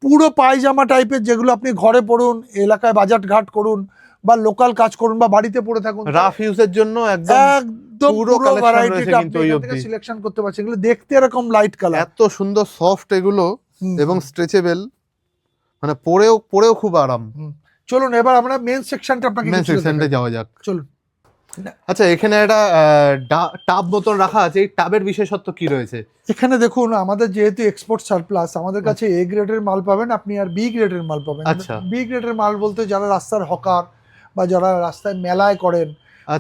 পুরো পায়জামা টাইপের, যেগুলো আপনি ঘরে পরুন, এলাকায় বাজার ঘাট করুন বা লোকাল কাজ করুন বা বাড়িতে পরে থাকুন, রাফ ইউজের জন্য একদম পুরো ভ্যারাইটিটা আপনি এখান থেকে সিলেকশন করতে পারছেন। এগুলো দেখতে এরকম লাইট কালার, এত সুন্দর সফট এগুলো এবং স্ট্রেচেবল, মানে পরেও খুব আরাম। চলুন এবার আমরা মেন সেকশনটা আপনাকে মেন সেকশনে যাওয়া যাক, চলুন। আচ্ছা, এখানে একটা টাব মতন রাখা আছে, এই টাবের বিশেষত্ব কি রয়েছে? এখানে দেখুন আমাদের যেহেতু এক্সপোর্ট সারপ্লাস, আমাদের কাছে এ গ্রেডের মাল পাবেন আপনি, আর বি গ্রেডের মাল পাবেন। আচ্ছা, বি গ্রেডের মাল বলতে যারা রাস্তার হকার বা যারা রাস্তায় মেলায় করেন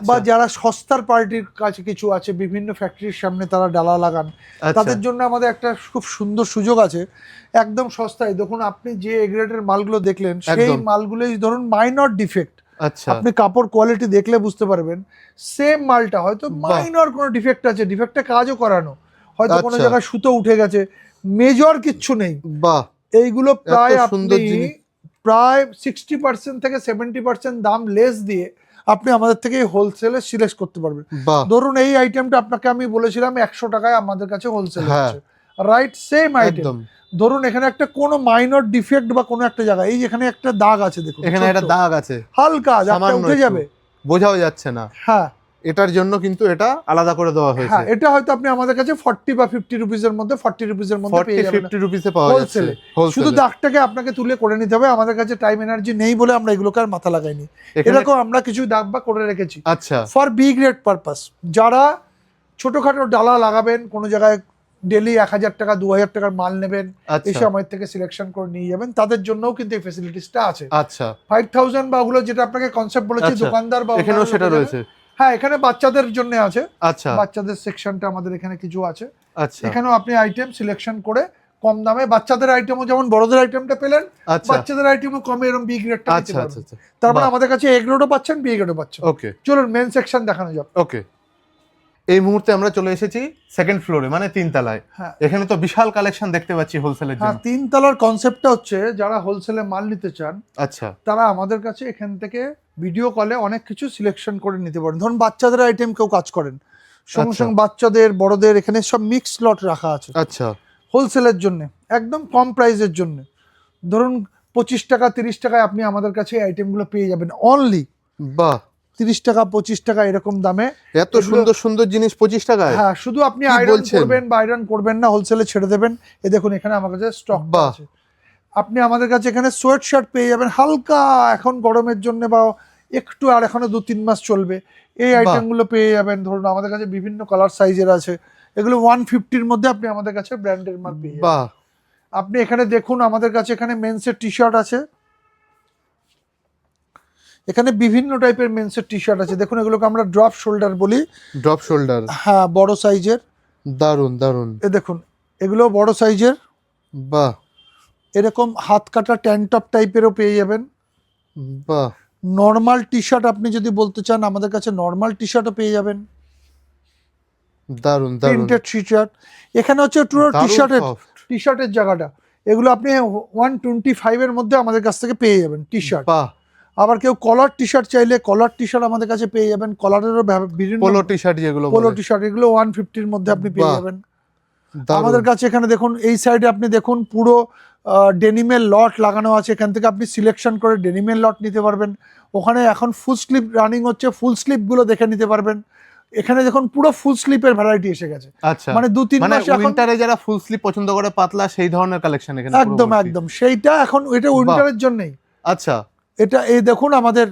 বা যারা সস্তার পার্টির কাছে কিছু আছে, বিভিন্ন ফ্যাক্টরির সামনে তারা ডালা লাগান, তাদের জন্য আমাদের একটা খুব সুন্দর সুযোগ আছে একদম সস্তায়। দেখুন আপনি যে এ গ্রেডের মালগুলো দেখলেন সেই মালগুলোই ধরুন মাইনর ডিফেক্ট, আপনি কাপড় কোয়ালিটি দেখলে বুঝতে পারবেন সেম মালটা হয়তো মাইনর কোনো ডিফেক্ট আছে, ডিফেক্টে কাজও করানো, হয়তো কোনো জায়গায় সুতো উঠে গেছে, মেজর কিচ্ছু নেই। বাহ, এইগুলো প্রায় আপনি প্রায় 60% থেকে 70% দাম লেস দিয়ে আপনি আমাদের থেকে হোলসেলে সিলেক্ট করতে পারবেন। ধরুন এই আইটেমটা আপনাকে আমি বলেছিলাম 100 টাকায় আমাদের কাছে হোলসেল হচ্ছে, রাইট? সেম আইটেম ধরুন এখানে একটা কোনো মাইনর ডিফেক্ট বা কোনো একটা জায়গায়, এই যেখানে একটা দাগ আছে দেখুন, এখানে একটা দাগ আছে, হালকা দাগটা উঠে যাবে, বোঝাও যাচ্ছে না। হ্যাঁ, এটার জন্য কিন্তু এটা আলাদা করে দেওয়া হয়েছে। হ্যাঁ, এটা হয়তো আপনি আমাদের কাছে 40 বা 50 রুপিসের মধ্যে, 40 রুপিসের মধ্যে পেয়ে যাবেন, 50 রুপিসে পাওয়া যাচ্ছে শুধু দাগটাকে আপনাকে তুলে করে নিতে হবে। আমাদের কাছে টাইম এনার্জি নেই বলে আমরা এগুলোকে আর মাথা লাগাইনি। এরকম আমরা কিছু দাগ বা করে রেখেছি ফর বি গ্রেড পারপাস। যারা ছোটখাটো ডালা লাগাবেন, কোনো জায়গায় ডেলি 1000 টাকা 2000 টাকার মাল নেবেন, এসে আমাদের থেকে সিলেকশন করে নিয়ে যাবেন, তাদের জন্যও কিন্তু এই ফ্যাসিলিটিসটা আছে। আচ্ছা, 5000 বা ওগুলো যেটা আপনাকে কনসেপ্ট বলেছি দোকানদার বা এখানেও সেটা রয়েছে। হ্যাঁ, এখানে বাচ্চাদের জন্য আছে, আচ্ছা, বাচ্চাদের সেকশনটা আমাদের এখানে কিছু আছে। আচ্ছা এখানেও আপনি আইটেম সিলেকশন করে কম দামে বাচ্চাদের আইটেমও যেমন বড়দের আইটেমটা পেলেন, আচ্ছা বাচ্চাদের আইটেমও কমে এরকম বি গ্রেডটা নিতে আচ্ছা আচ্ছা পারবেন। আচ্ছা তারপরে বাহ। আমাদের কাছে এ গ্রেডও পাচ্ছেন, বি গ্রেডও পাচ্ছেন। ওকে চলুন মেন সেকশন দেখানো যাক। ওকে, এই মুহূর্তে আমরা চলে এসেছি সেকেন্ড ফ্লোরে, মানে 3 তলায়। হ্যাঁ এখানে তো বিশাল কালেকশন দেখতে পাচ্ছি হোলসেলের হ্যাঁ, জন্য। 3 তলার কনসেপ্টটা হচ্ছে যারা হোলসেলে মাল নিতে চান আচ্ছা তারা আমাদের কাছে এখান থেকে ভিডিও কলে অনেক কিছু সিলেকশন করে নিতে পারেন। ধরুন বাচ্চাদের আইটেম কেউ কাজ করেন, সঙ্গে আচ্ছা। সঙ্গে বাচ্চাদের বড়দের এখানে সব মিক্স লট রাখা আছে আচ্ছা হোলসেলের জন্য, একদম কম প্রাইসের জন্য। ধরুন 25 টাকা 30 টাকায় আপনি আমাদের কাছে এই আইটেমগুলো পেয়ে যাবেন অনলি বাহ, 30 টাকা 25 টাকা এরকম দামে। এত সুন্দর সুন্দর জিনিস 25 টাকায়। হ্যাঁ, শুধু আপনি কি আয়রন বলছেন? করবেন বা আয়রন করবেন না, হোলসেলে ছেড়ে দেবেন। এ দেখুন এখানে আমার কাছে স্টক বাহ। আছে। আপনি আমাদের কাছে এখানে সোয়েট শার্ট পেয়ে যাবেন হালকা, এখন গরমের জন্য বা একটু আর এখনো 2-3 মাস চলবে, এই বাহ। আইটেমগুলো পেয়ে যাবেন। ধরুন আমাদের কাছে বিভিন্ন কালার সাইজের আছে, এগুলো 150-র মধ্যে আপনি আমাদের কাছে ব্র্যান্ডের মাল পেয়ে যাবেন। বাহ আপনি এখানে দেখুন আমাদের কাছে এখানে মেন্সের টি শার্ট আছে, এখানে বিভিন্ন টাইপের মেন্সের টি শার্ট আছে। দেখুন এগুলোকে আমরা ড্রপ শোল্ডার বলি। ড্রপ শোল্ডার, হ্যাঁ, বড় সাইজের। দারুন দারুন। এ দেখুন এগুলো বড় সাইজের। বাহ এরকম হাত কাটা ট্যাঙ্ক টপ টাইপেরও পেয়ে যাবেন। বাহ নর্মাল টি শার্ট আপনি যদি বলতে চান আমাদের কাছে নর্মাল টি শার্টও পেয়ে যাবেন, দারুন দারুন। Printed T shirt. এখানে হচ্ছে পুরো টি শার্টের জায়গাটা, এগুলো আপনি 125 এর মধ্যে আমাদের কাছ থেকে পেয়ে যাবেন টি শার্ট। বাহ, আবার কেউ কলার টি শার্ট চাইলে কলার টি শার্ট আমাদের কাছে পেয়ে যাবেন। কলারেরও বিভিন্ন পোলো টি শার্ট যেগুলো পোলো বলে। টি শার্ট, এগুলো 150-র মধ্যে আপনি পেয়ে বাহ, যাবেন। দারুন। আমাদের কাছে এখানে দেখুন এই সাইডে আপনি দেখুন পুরো ডেনিমের লট লাগানো আছে, এখান থেকে আপনি সিলেকশন করে ডেনিমের লট নিতে পারবেন। ওখানে এখন ফুল স্লিপ রানিং হচ্ছে, ফুল স্লিপগুলো দেখে নিতে পারবেন। এখানে দেখুন পুরো ফুল স্লিপের ভ্যারাইটি এসে গেছে, আচ্ছা, মানে 2-3 মানে মাস এখন উইন্টারে যারা ফুল স্লিপ পছন্দ করে পাতলা সেই ধরনের কালেকশন এখানে পুরো একদম ভর্তি। একদম সেইটা এখন এটা উইন্টারের জন্যই। আচ্ছা এটা এই দেখুন আমাদের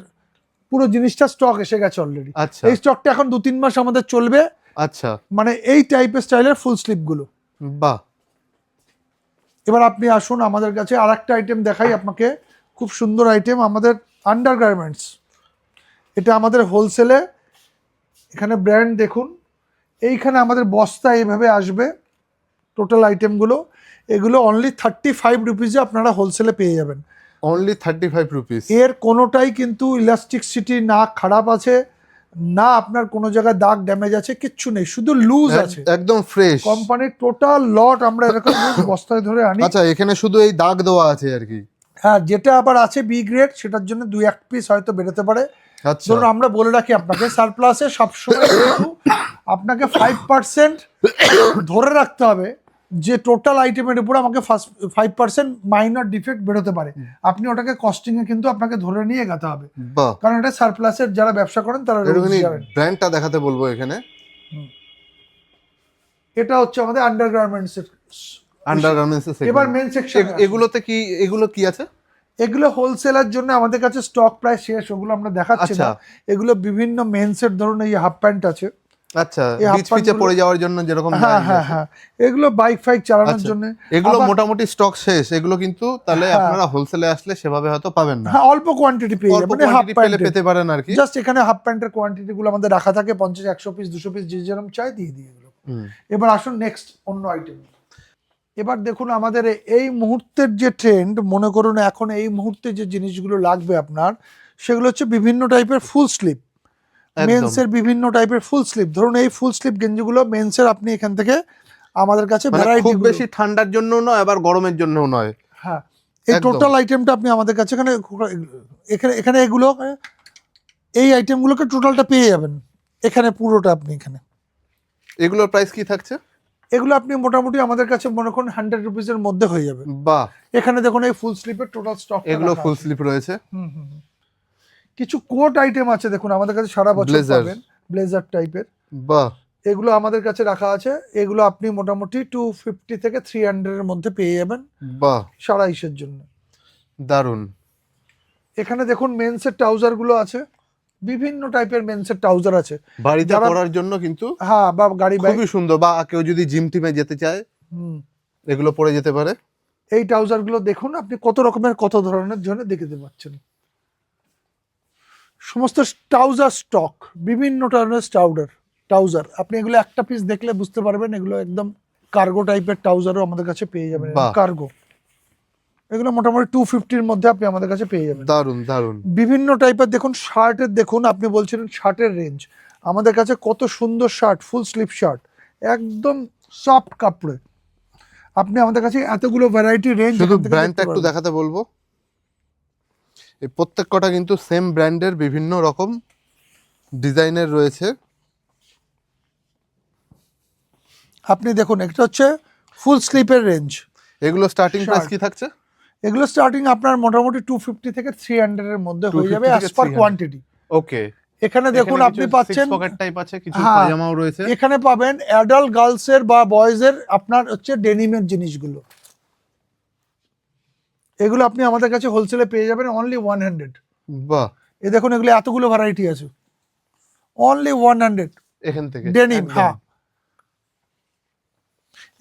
পুরো জিনিসটা স্টক এসে গেছে অলরেডি। আচ্ছা এই স্টকটা এখন 2-3 মাস আমাদের চলবে, আচ্ছা মানে এই টাইপের স্টাইলের ফুল স্লিপগুলো। বাহ। এবার আপনি আসুন আমাদের কাছে আর একটা আইটেম দেখাই আপনাকে, খুব সুন্দর আইটেম আমাদের আন্ডারগার্মেন্টস। এটা আমাদের হোলসেলে, এখানে ব্র্যান্ড দেখুন, এইখানে আমাদের বস্তা এইভাবে আসবে টোটাল আইটেমগুলো। এগুলো অনলি 35 রুপিজে আপনারা হোলসেলে পেয়ে যাবেন। Only 35 rupees. এর কোনোটাই কিন্তু ইলাস্টিকসিটি না খারাপ আছে, না আপনার কোনো জায়গায় দাগ ড্যামেজ আছে, কিচ্ছু নেই, শুধু লুজ আছে। একদম ফ্রেশ কোম্পানির টোটাল লট আমরা এরকম বস্তায় ধরে আনি। আচ্ছা, এখানে শুধু এই দাগ দেওয়া আছে আর কি। হ্যাঁ, যেটা আবার আছে বি গ্রেড সেটার জন্য 2-1 পিস হয়তো বেরোতে পারে। আচ্ছা ধরুন আমরা বলে রাখি আপনাকে সারপ্লাসে সবসময় কিন্তু আপনাকে 5% ধরে রাখতে হবে যে টোটাল আইটেমের উপর আমাকে 5% মাইনর ডিফেক্ট বেরোতে পারে। আপনি ওটাকে কস্টিং এ কিন্তু আপনাকে ধরে নিয়ে এগাতে হবে, বাহ। কারণ এটা সারপ্লাসের যারা ব্যবসা করেন তারা রুলস জানেন। ব্র্যান্ডটা দেখাতে বলবো এখানে। এটা হচ্ছে আমাদের আন্ডারগার্মেন্টস এর। আন্ডারগার্মেন্টস এবার মেন সেকশন। এগুলোতে কি, এগুলো কি আছে? এগুলো হোলসেলার জন্য আমাদের কাছে স্টক প্রায় শেষ, ওগুলো আমরা দেখাচ্ছি না। এগুলো বিভিন্ন মেন্সের, ধরুন এই হাফ প্যান্ট আছে। আচ্ছা, বিচ পিচে পড়ে যাওয়ার জন্য যেরকম। হ্যাঁ হ্যাঁ হ্যাঁ, এগুলো বাইক ফাইক চালানোর জন্য। এগুলো মোটামুটি স্টক শেষ, এগুলো কিন্তু তাহলে আপনারা হোলসেলে আসলে সেভাবে হয়তো পাবেন না। হ্যাঁ, অল্প কোয়ান্টিটি পেয়ে যাবেন, মানে হাফ প্যান্ট পেতে পারেন আর কি। জাস্ট এখানে হাফ প্যান্টের কোয়ান্টিটি গুলো আমাদের রাখা থাকে 50-100 পিস 200 পিস, যে যেরকম চাই দিয়ে দিয়ে এগুলো। এবার আসুন নেক্সট অন্য আইটেম। এবার দেখুন আমাদের এই মুহূর্তের যে ট্রেন্ড, মনে করুন এখন এই মুহূর্তে যে জিনিসগুলো লাগবে আপনার, সেগুলো হচ্ছে বিভিন্ন টাইপের ফুল স্লিপ। মেন্সের বিভিন্ন টাইপের ফুল স্লিপ, ধরুন এই ফুল স্লিপ গেঞ্জিগুলো মেন্সের, আপনি এখান থেকে আমাদের কাছে ভ্যারাইটি, খুব বেশি ঠান্ডার জন্য নয়, আবার গরমের জন্য নয়। হ্যাঁ, এই টোটাল আইটেমটা আপনি আমাদের কাছে এখানে এখানে এখানে এগুলো এই আইটেমগুলোকে টোটালটা পেয়ে যাবেন এখানে পুরোটা। আপনি এখানে এগুলোর প্রাইস কি থাকছে? এগুলো আপনি মোটামুটি আমাদের কাছে মনে করুন 100 রুপিসের মধ্যে হয়ে যাবে। বাহ। এখানে দেখুন এই ফুল স্লিপের টোটাল স্টক, এগুলো ফুল স্লিপ রয়েছে। কিছু কোট আইটেম আছে দেখুন আমাদের কাছে সারা বছর পাবেন, ব্লেজার টাইপের। বাহ। এগুলো আমাদের কাছে রাখা আছে, এগুলো আপনি মোটামুটি 250 থেকে 300 এর মধ্যে পেয়ে যাবেন। বাহ, সারা ইসের জন্য দারুন। এখানে দেখুন মেন্সের ট্রাউজার গুলো আছে, বিভিন্ন টাইপের মেন্সের ট্রাউজার আছে বাড়িতে পরার জন্য, কিন্তু হ্যাঁ, বা গাড়ি বাইক, খুবই সুন্দর। বা কেউ যদি জিম টিমে যেতে চায় এগুলো পরে যেতে পারে। এই ট্রাউজার গুলো দেখুন আপনি কত রকমের কত ধরনের জন্য দেখতে পাচ্ছেন। সমস্ত ট্রাউজার স্টক, বিভিন্ন ধরনের ট্রাউজার। আপনি এগুলো একটা পিস দেখলে বুঝতে পারবেন এগুলো একদম কার্গো টাইপের ট্রাউজারও আমাদের কাছে পেয়ে যাবেন, বাহ। কার্গো। এগুলো মোটামুটি 250-র মধ্যে আপনি আমাদের কাছে পেয়ে যাবেন। দারুন দারুন। বিভিন্ন টাইপের দেখুন শার্টের, দেখুন আপনি বলছিলেন শার্টের রেঞ্জ, আমাদের কাছে কত সুন্দর শার্ট, ফুল স্লিভ শার্ট, একদম সফট কাপড়ে। আপনি আমাদের কাছে এতগুলো ভ্যারাইটি রেঞ্জ। শুধু ব্র্যান্ডটা একটু দেখাতে বলবো। এই প্রত্যেক কটা কিন্তু সেম ব্র্যান্ডের বিভিন্ন রকম ডিজাইনের রয়েছে। আপনি দেখুন এটা হচ্ছে ফুল স্লিপের রেঞ্জ। এগুলো স্টার্টিং প্রাইস Shirt। কি থাকছে? এগুলো স্টার্টিং আপনার মোটামুটি 250 থেকে 300 এর মধ্যে হয়ে যাবে 250 অ্যাজ থেকে পার 300 কোয়ান্টিটি। ওকে। এখানে দেখুন আপনি পাচ্ছেন পকেট টাইপ আছে, কিছু হ্যাঁ, পায়জামাও রয়েছে। এখানে পাবেন অ্যাডাল্ট গার্লসের বা বয়েজের আপনার হচ্ছে ডেনিমের জিনিসগুলো। এগুলো আপনি আমাদের কাছে হোলসেলে পেয়ে যাবেন অনলি 100। বাহ, এ দেখুন এগুলো এতগুলো ভ্যারাইটি আছে, অনলি 100 এখান থেকে ডেনিম। একদম। হ্যাঁ,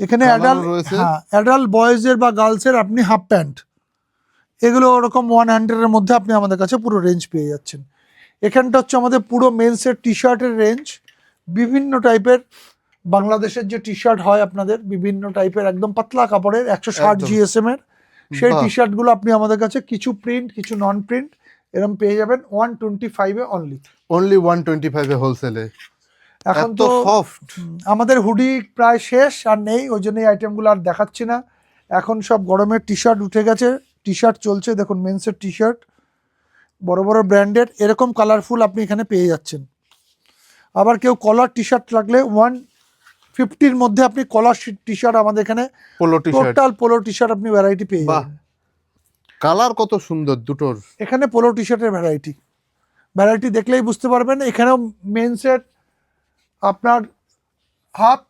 এখানে কালারও অ্যাডাল্ট, রয়েছে। হ্যাঁ অ্যাডাল্ট বয়েজের বা গার্লসের আপনি হাফ প্যান্ট, এগুলো ওরকম 100 এর মধ্যে আপনি আমাদের কাছে পুরো রেঞ্জ পেয়ে যাচ্ছেন। এখানটা হচ্ছে আমাদের পুরো মেন্সের টি শার্টের রেঞ্জ, বিভিন্ন টাইপের বাংলাদেশের যে টি শার্ট হয় আপনাদের, বিভিন্ন টাইপের একদম পাতলা কাপড়ের 160 একদম। জিএসএম এর সেই বাহ। টি শার্টগুলো আপনি আমাদের কাছে কিছু প্রিন্ট কিছু নন প্রিন্ট এরকম পেয়ে যাবেন 125 এ অনলি। অনলি 125 এ হোলসেলে। এখন এত তো সফট। আমাদের হুডি প্রায় শেষ আর নেই, ওই জন্য এই আইটেমগুলো আর দেখাচ্ছি না। এখন সব গরমের টি শার্ট উঠে গেছে, টি শার্ট চলছে। দেখুন মেন্সের টি শার্ট বড় বড় ব্র্যান্ডেড এরকম কালারফুল আপনি এখানে পেয়ে যাচ্ছেন। আবার কেউ কলার টি শার্ট লাগলে 150-র মধ্যে আপনি কলার টি শার্ট আমাদের এখানে polo T shirt. Total polo T shirt আপনি ভ্যারাইটি পেয়ে বাহ, যাবেন। কালার কত সুন্দর দুটোর। এখানে পোলো টি শার্টের ভ্যারাইটি দেখলেই বুঝতে পারবেন। এখানেও মেন্সের আপনার হাফ,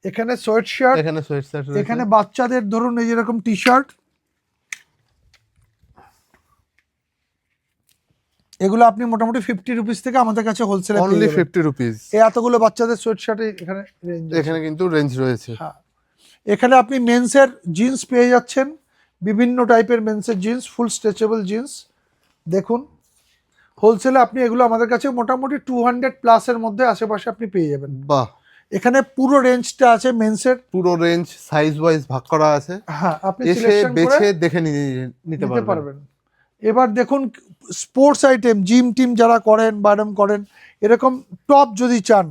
এখানে সোয়েট শার্ট, এখানে সোয়েট শার্ট রয়েছে। এখানে বাচ্চাদের ধরুন এই যেরকম টি শার্ট, এগুলো আপনি মোটামুটি 50 রুপিস থেকে আমাদের কাছে হোলসেলে অনলি 50 রুপিস। এই এতগুলো বাচ্চাদের সোয়েট শার্টে এখানে রেঞ্জ। এখানে কিন্তু রেঞ্জ রয়েছে। হ্যাঁ, এখানে আপনি মেন্সের জিন্স পেয়ে যাচ্ছেন, বিভিন্ন টাইপের মেন্সের জিন্স, ফুল স্ট্রেচেবল জিন্স। দেখুন হোলসেলে আপনি এগুলো আমাদের কাছে মোটামুটি 200 প্লাসের মধ্যে আশেপাশে আপনি পেয়ে যাবেন। বাহ, এখানে পুরো রেঞ্জটা আছে মেন্সের। পুরো রেঞ্জ সাইজ ওয়াইজ ভাগ করা আছে। হ্যাঁ, আপনি এসে সিলেকশন করে বেছে দেখে নিতে নিতে পারবেন। পারবেন। এবার দেখুন স্পোর্টস আইটেম, জিম টিম যারা করেন বা এরকম করেন, এরকম টপ যদি চান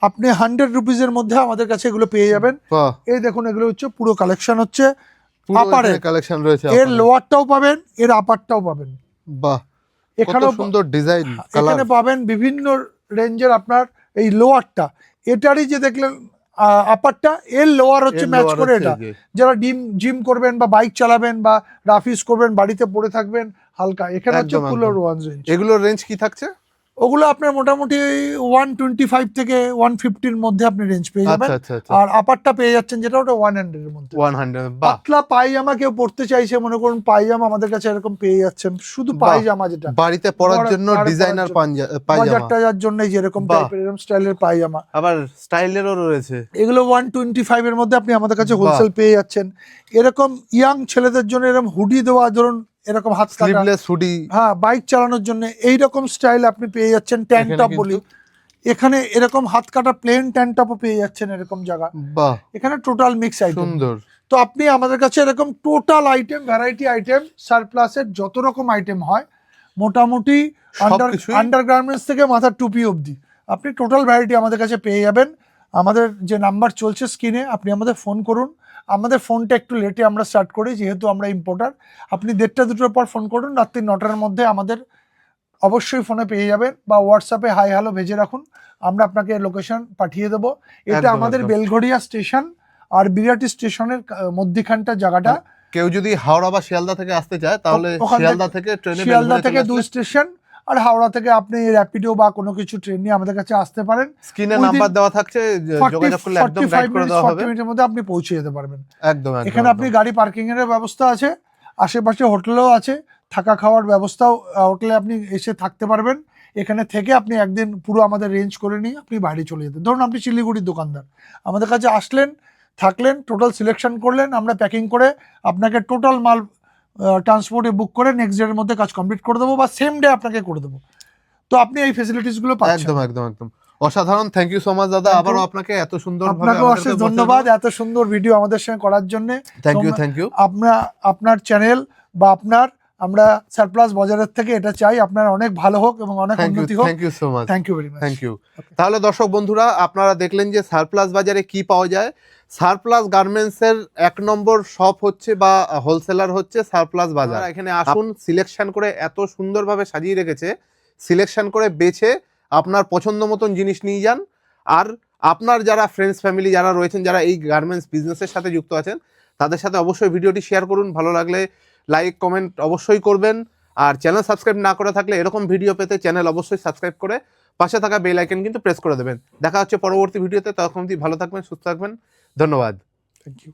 আপনি 100 রুপিসের মধ্যে আমাদের কাছে এগুলো পেয়ে যাবেন। বাহ, এই দেখুন এগুলো হচ্ছে পুরো কালেকশন হচ্ছে পুরো আপারের, এখানে কালেকশন রয়েছে। এর লোয়ারটাও পাবেন এর আপারটাও পাবেন। বাহ, কত এখানেও সুন্দর ডিজাইন কালার। এখানে পাবেন বিভিন্ন রেঞ্জের আপনার এই লোয়ারটা, এটারই যে দেখলেন আপারটা, এর লোয়ার হচ্ছে ম্যাচ করে এটা। যারা জিম করবেন বা বাইক চালাবেন বা রাফিস করবেন, বাড়িতে পড়ে থাকবেন হালকা, এখানে হচ্ছে একদম, পুরো একদম। Rowan range. এগুলোর রেঞ্জ কি থাকছে? ওগুলো আপনার মোটামুটি 125 থেকে 150-র মধ্যে আপনি রেঞ্জ পেয়ে যাবেন। আচ্ছা আচ্ছা আচ্ছা। আর আপারটা পেয়ে যাচ্ছেন যেটা ওটা 100-এর মধ্যে। 100। বাহ, পাতলা পায়জামা কেউ পড়তে চাইছে, মনে করুন পায়জামা আমাদের কাছে এরকম পেয়ে যাচ্ছেন, শুধু বাহ। পায়জামা যেটা বাড়িতে পরার পরার- জন্য পরার ডিজাইনার জন্য। বাজার পায়জামা। টাজার জন্য যেরকম বাহ। টাইপের এরকম স্টাইলের পায়জামা, আবার স্টাইলেরও রয়েছে। এগুলো 125-এর মধ্যে আপনি আমাদের কাছে বাহ। হোলসেল পেয়ে যাচ্ছেন। এরকম ইয়াং ছেলেদের জন্য এরকম হুডি দেওয়া, ধরুন এরকম হাত কাটা, স্লিভলেস হুডি। হ্যাঁ বাইক চালানোর জন্য এইরকম স্টাইল আপনি পেয়ে যাচ্ছেন। ট্যাঙ্ক এখানে টপ কিন্তু- বলি, এখানে এরকম হাত কাটা প্লেন ট্যাঙ্ক টপও পেয়ে যাচ্ছেন এরকম জায়গা। বাহ, এখানে টোটাল মিক্স আইটেম। সুন্দর। তো আপনি আমাদের কাছে এরকম টোটাল আইটেম, ভ্যারাইটি আইটেম, সারপ্লাসের যত রকম আইটেম হয় মোটামুটি সবকিছুই- আন্ডারগার্মেন্টস থেকে মাথার টুপি অবধি আপনি টোটাল ভ্যারাইটি আমাদের কাছে পেয়ে যাবেন। আমাদের যে নাম্বার চলছে স্ক্রিনে, আপনি আমাদের ফোন করুন। আমাদের ফোনটা একটু লেটে আমরা স্টার্ট করি যেহেতু আমরা ইম্পোর্টার। আপনি 1:30-2টোর পর ফোন করুন, রাত্রি 9টার মধ্যে আমাদের অবশ্যই ফোনে পেয়ে যাবেন, বা হোয়াটসঅ্যাপে হাই হ্যালো ভেজে রাখুন, আমরা আপনাকে লোকেশন পাঠিয়ে দেবো। এটা একদম, আমাদের একদম। বেলঘড়িয়া স্টেশন আর বিরাটি স্টেশনের মধ্যিখানটা জায়গাটা। কেউ যদি হাওড়া বা শিয়ালদা থেকে আসতে চায় তাহলে ওখান শিয়ালদা থেকে ট্রেনে শিয়ালদা থেকে 2 স্টেশন, আর হাওড়া থেকে আপনি র্যাপিডো বা কোনো কিছু ট্রেন নিয়ে আমাদের কাছে আসতে পারেন। স্ক্রিনে Within নাম্বার দেওয়া থাকছে, যোগাযোগ করলে একদম গাইড করে দেওয়া হবে। 40 মিনিটের মধ্যে আপনি পৌঁছে যেতে পারবেন। একদম একদম। এখানে আপনি গাড়ি পার্কিং এর ব্যবস্থা আছে, আশেপাশে হোটেলও আছে, থাকা খাওয়ার ব্যবস্থাও, হোটেলে আপনি এসে থাকতে পারবেন। এখানে থেকে আপনি একদিন পুরো আমাদের রেঞ্জ করে নিয়ে আপনি বাইরে চলে যেতেন। ধরুন আপনি শিলিগুড়ির দোকানদার, আমাদের কাছে আসলেন, থাকলেন, টোটাল সিলেকশন করলেন, আমরা প্যাকিং করে আপনাকে টোটাল মাল ট্রান্সপোর্টে বুক করে নেক্সট ডে এর মধ্যে কাজ কমপ্লিট করে দেবো, বা সেম ডে আপনাকে করে দেবো। তো আপনি এই ফেসিলিটিসগুলো পাচ্ছেন। একদম একদম একদম। অসাধারণ, থ্যাংক ইউ সো মাচ দাদা, Thank you. আবারও আপনাকে এত সুন্দর আপনাকে অশেষ ধন্যবাদ এত সুন্দর ভিডিও আমাদের সঙ্গে করার জন্য। Thank you. আপনার চ্যানেল বা আমরা সারপ্লাস বাজারের থেকে এটা চাই আপনার অনেক ভালো হোক এবং অনেক উন্নতি হোক। Thank you so much, thank you very much. Thank you. তাহলে দর্শক বন্ধুরা, আপনারা দেখলেন যে সারপ্লাস বাজারে কি পাওয়া যায়। সারপ্লাস গার্মেন্টসের 1 নম্বর শপ হচ্ছে বা হোলসেলার হচ্ছে সারপ্লাস বাজার। এখানে আসুন, সিলেকশন করে এত সুন্দরভাবে সাজিয়ে রেখেছে, সিলেকশন করে বেছে আপনার পছন্দ মতন জিনিস নিয়ে যান। আর আপনার যারা ফ্রেন্ডস ফ্যামিলি যারা রয়েছেন, যারা এই গার্মেন্টস বিজনেসের সাথে যুক্ত আছেন, তাদের সাথে অবশ্যই ভিডিওটি শেয়ার করুন। ভালো লাগলে লাইক কমেন্ট অবশ্যই করবেন। আর চ্যানেল সাবস্ক্রাইব না করে থাকলে এরকম ভিডিও পেতে চ্যানেল অবশ্যই সাবস্ক্রাইব করে পাশে থাকা বেল আইকন কিন্তু প্রেস করে দেবেন। দেখা হচ্ছে পরবর্তী ভিডিওতে, তখন অবধি ভালো থাকবেন, সুস্থ থাকবেন। ধন্যবাদ। Thank you.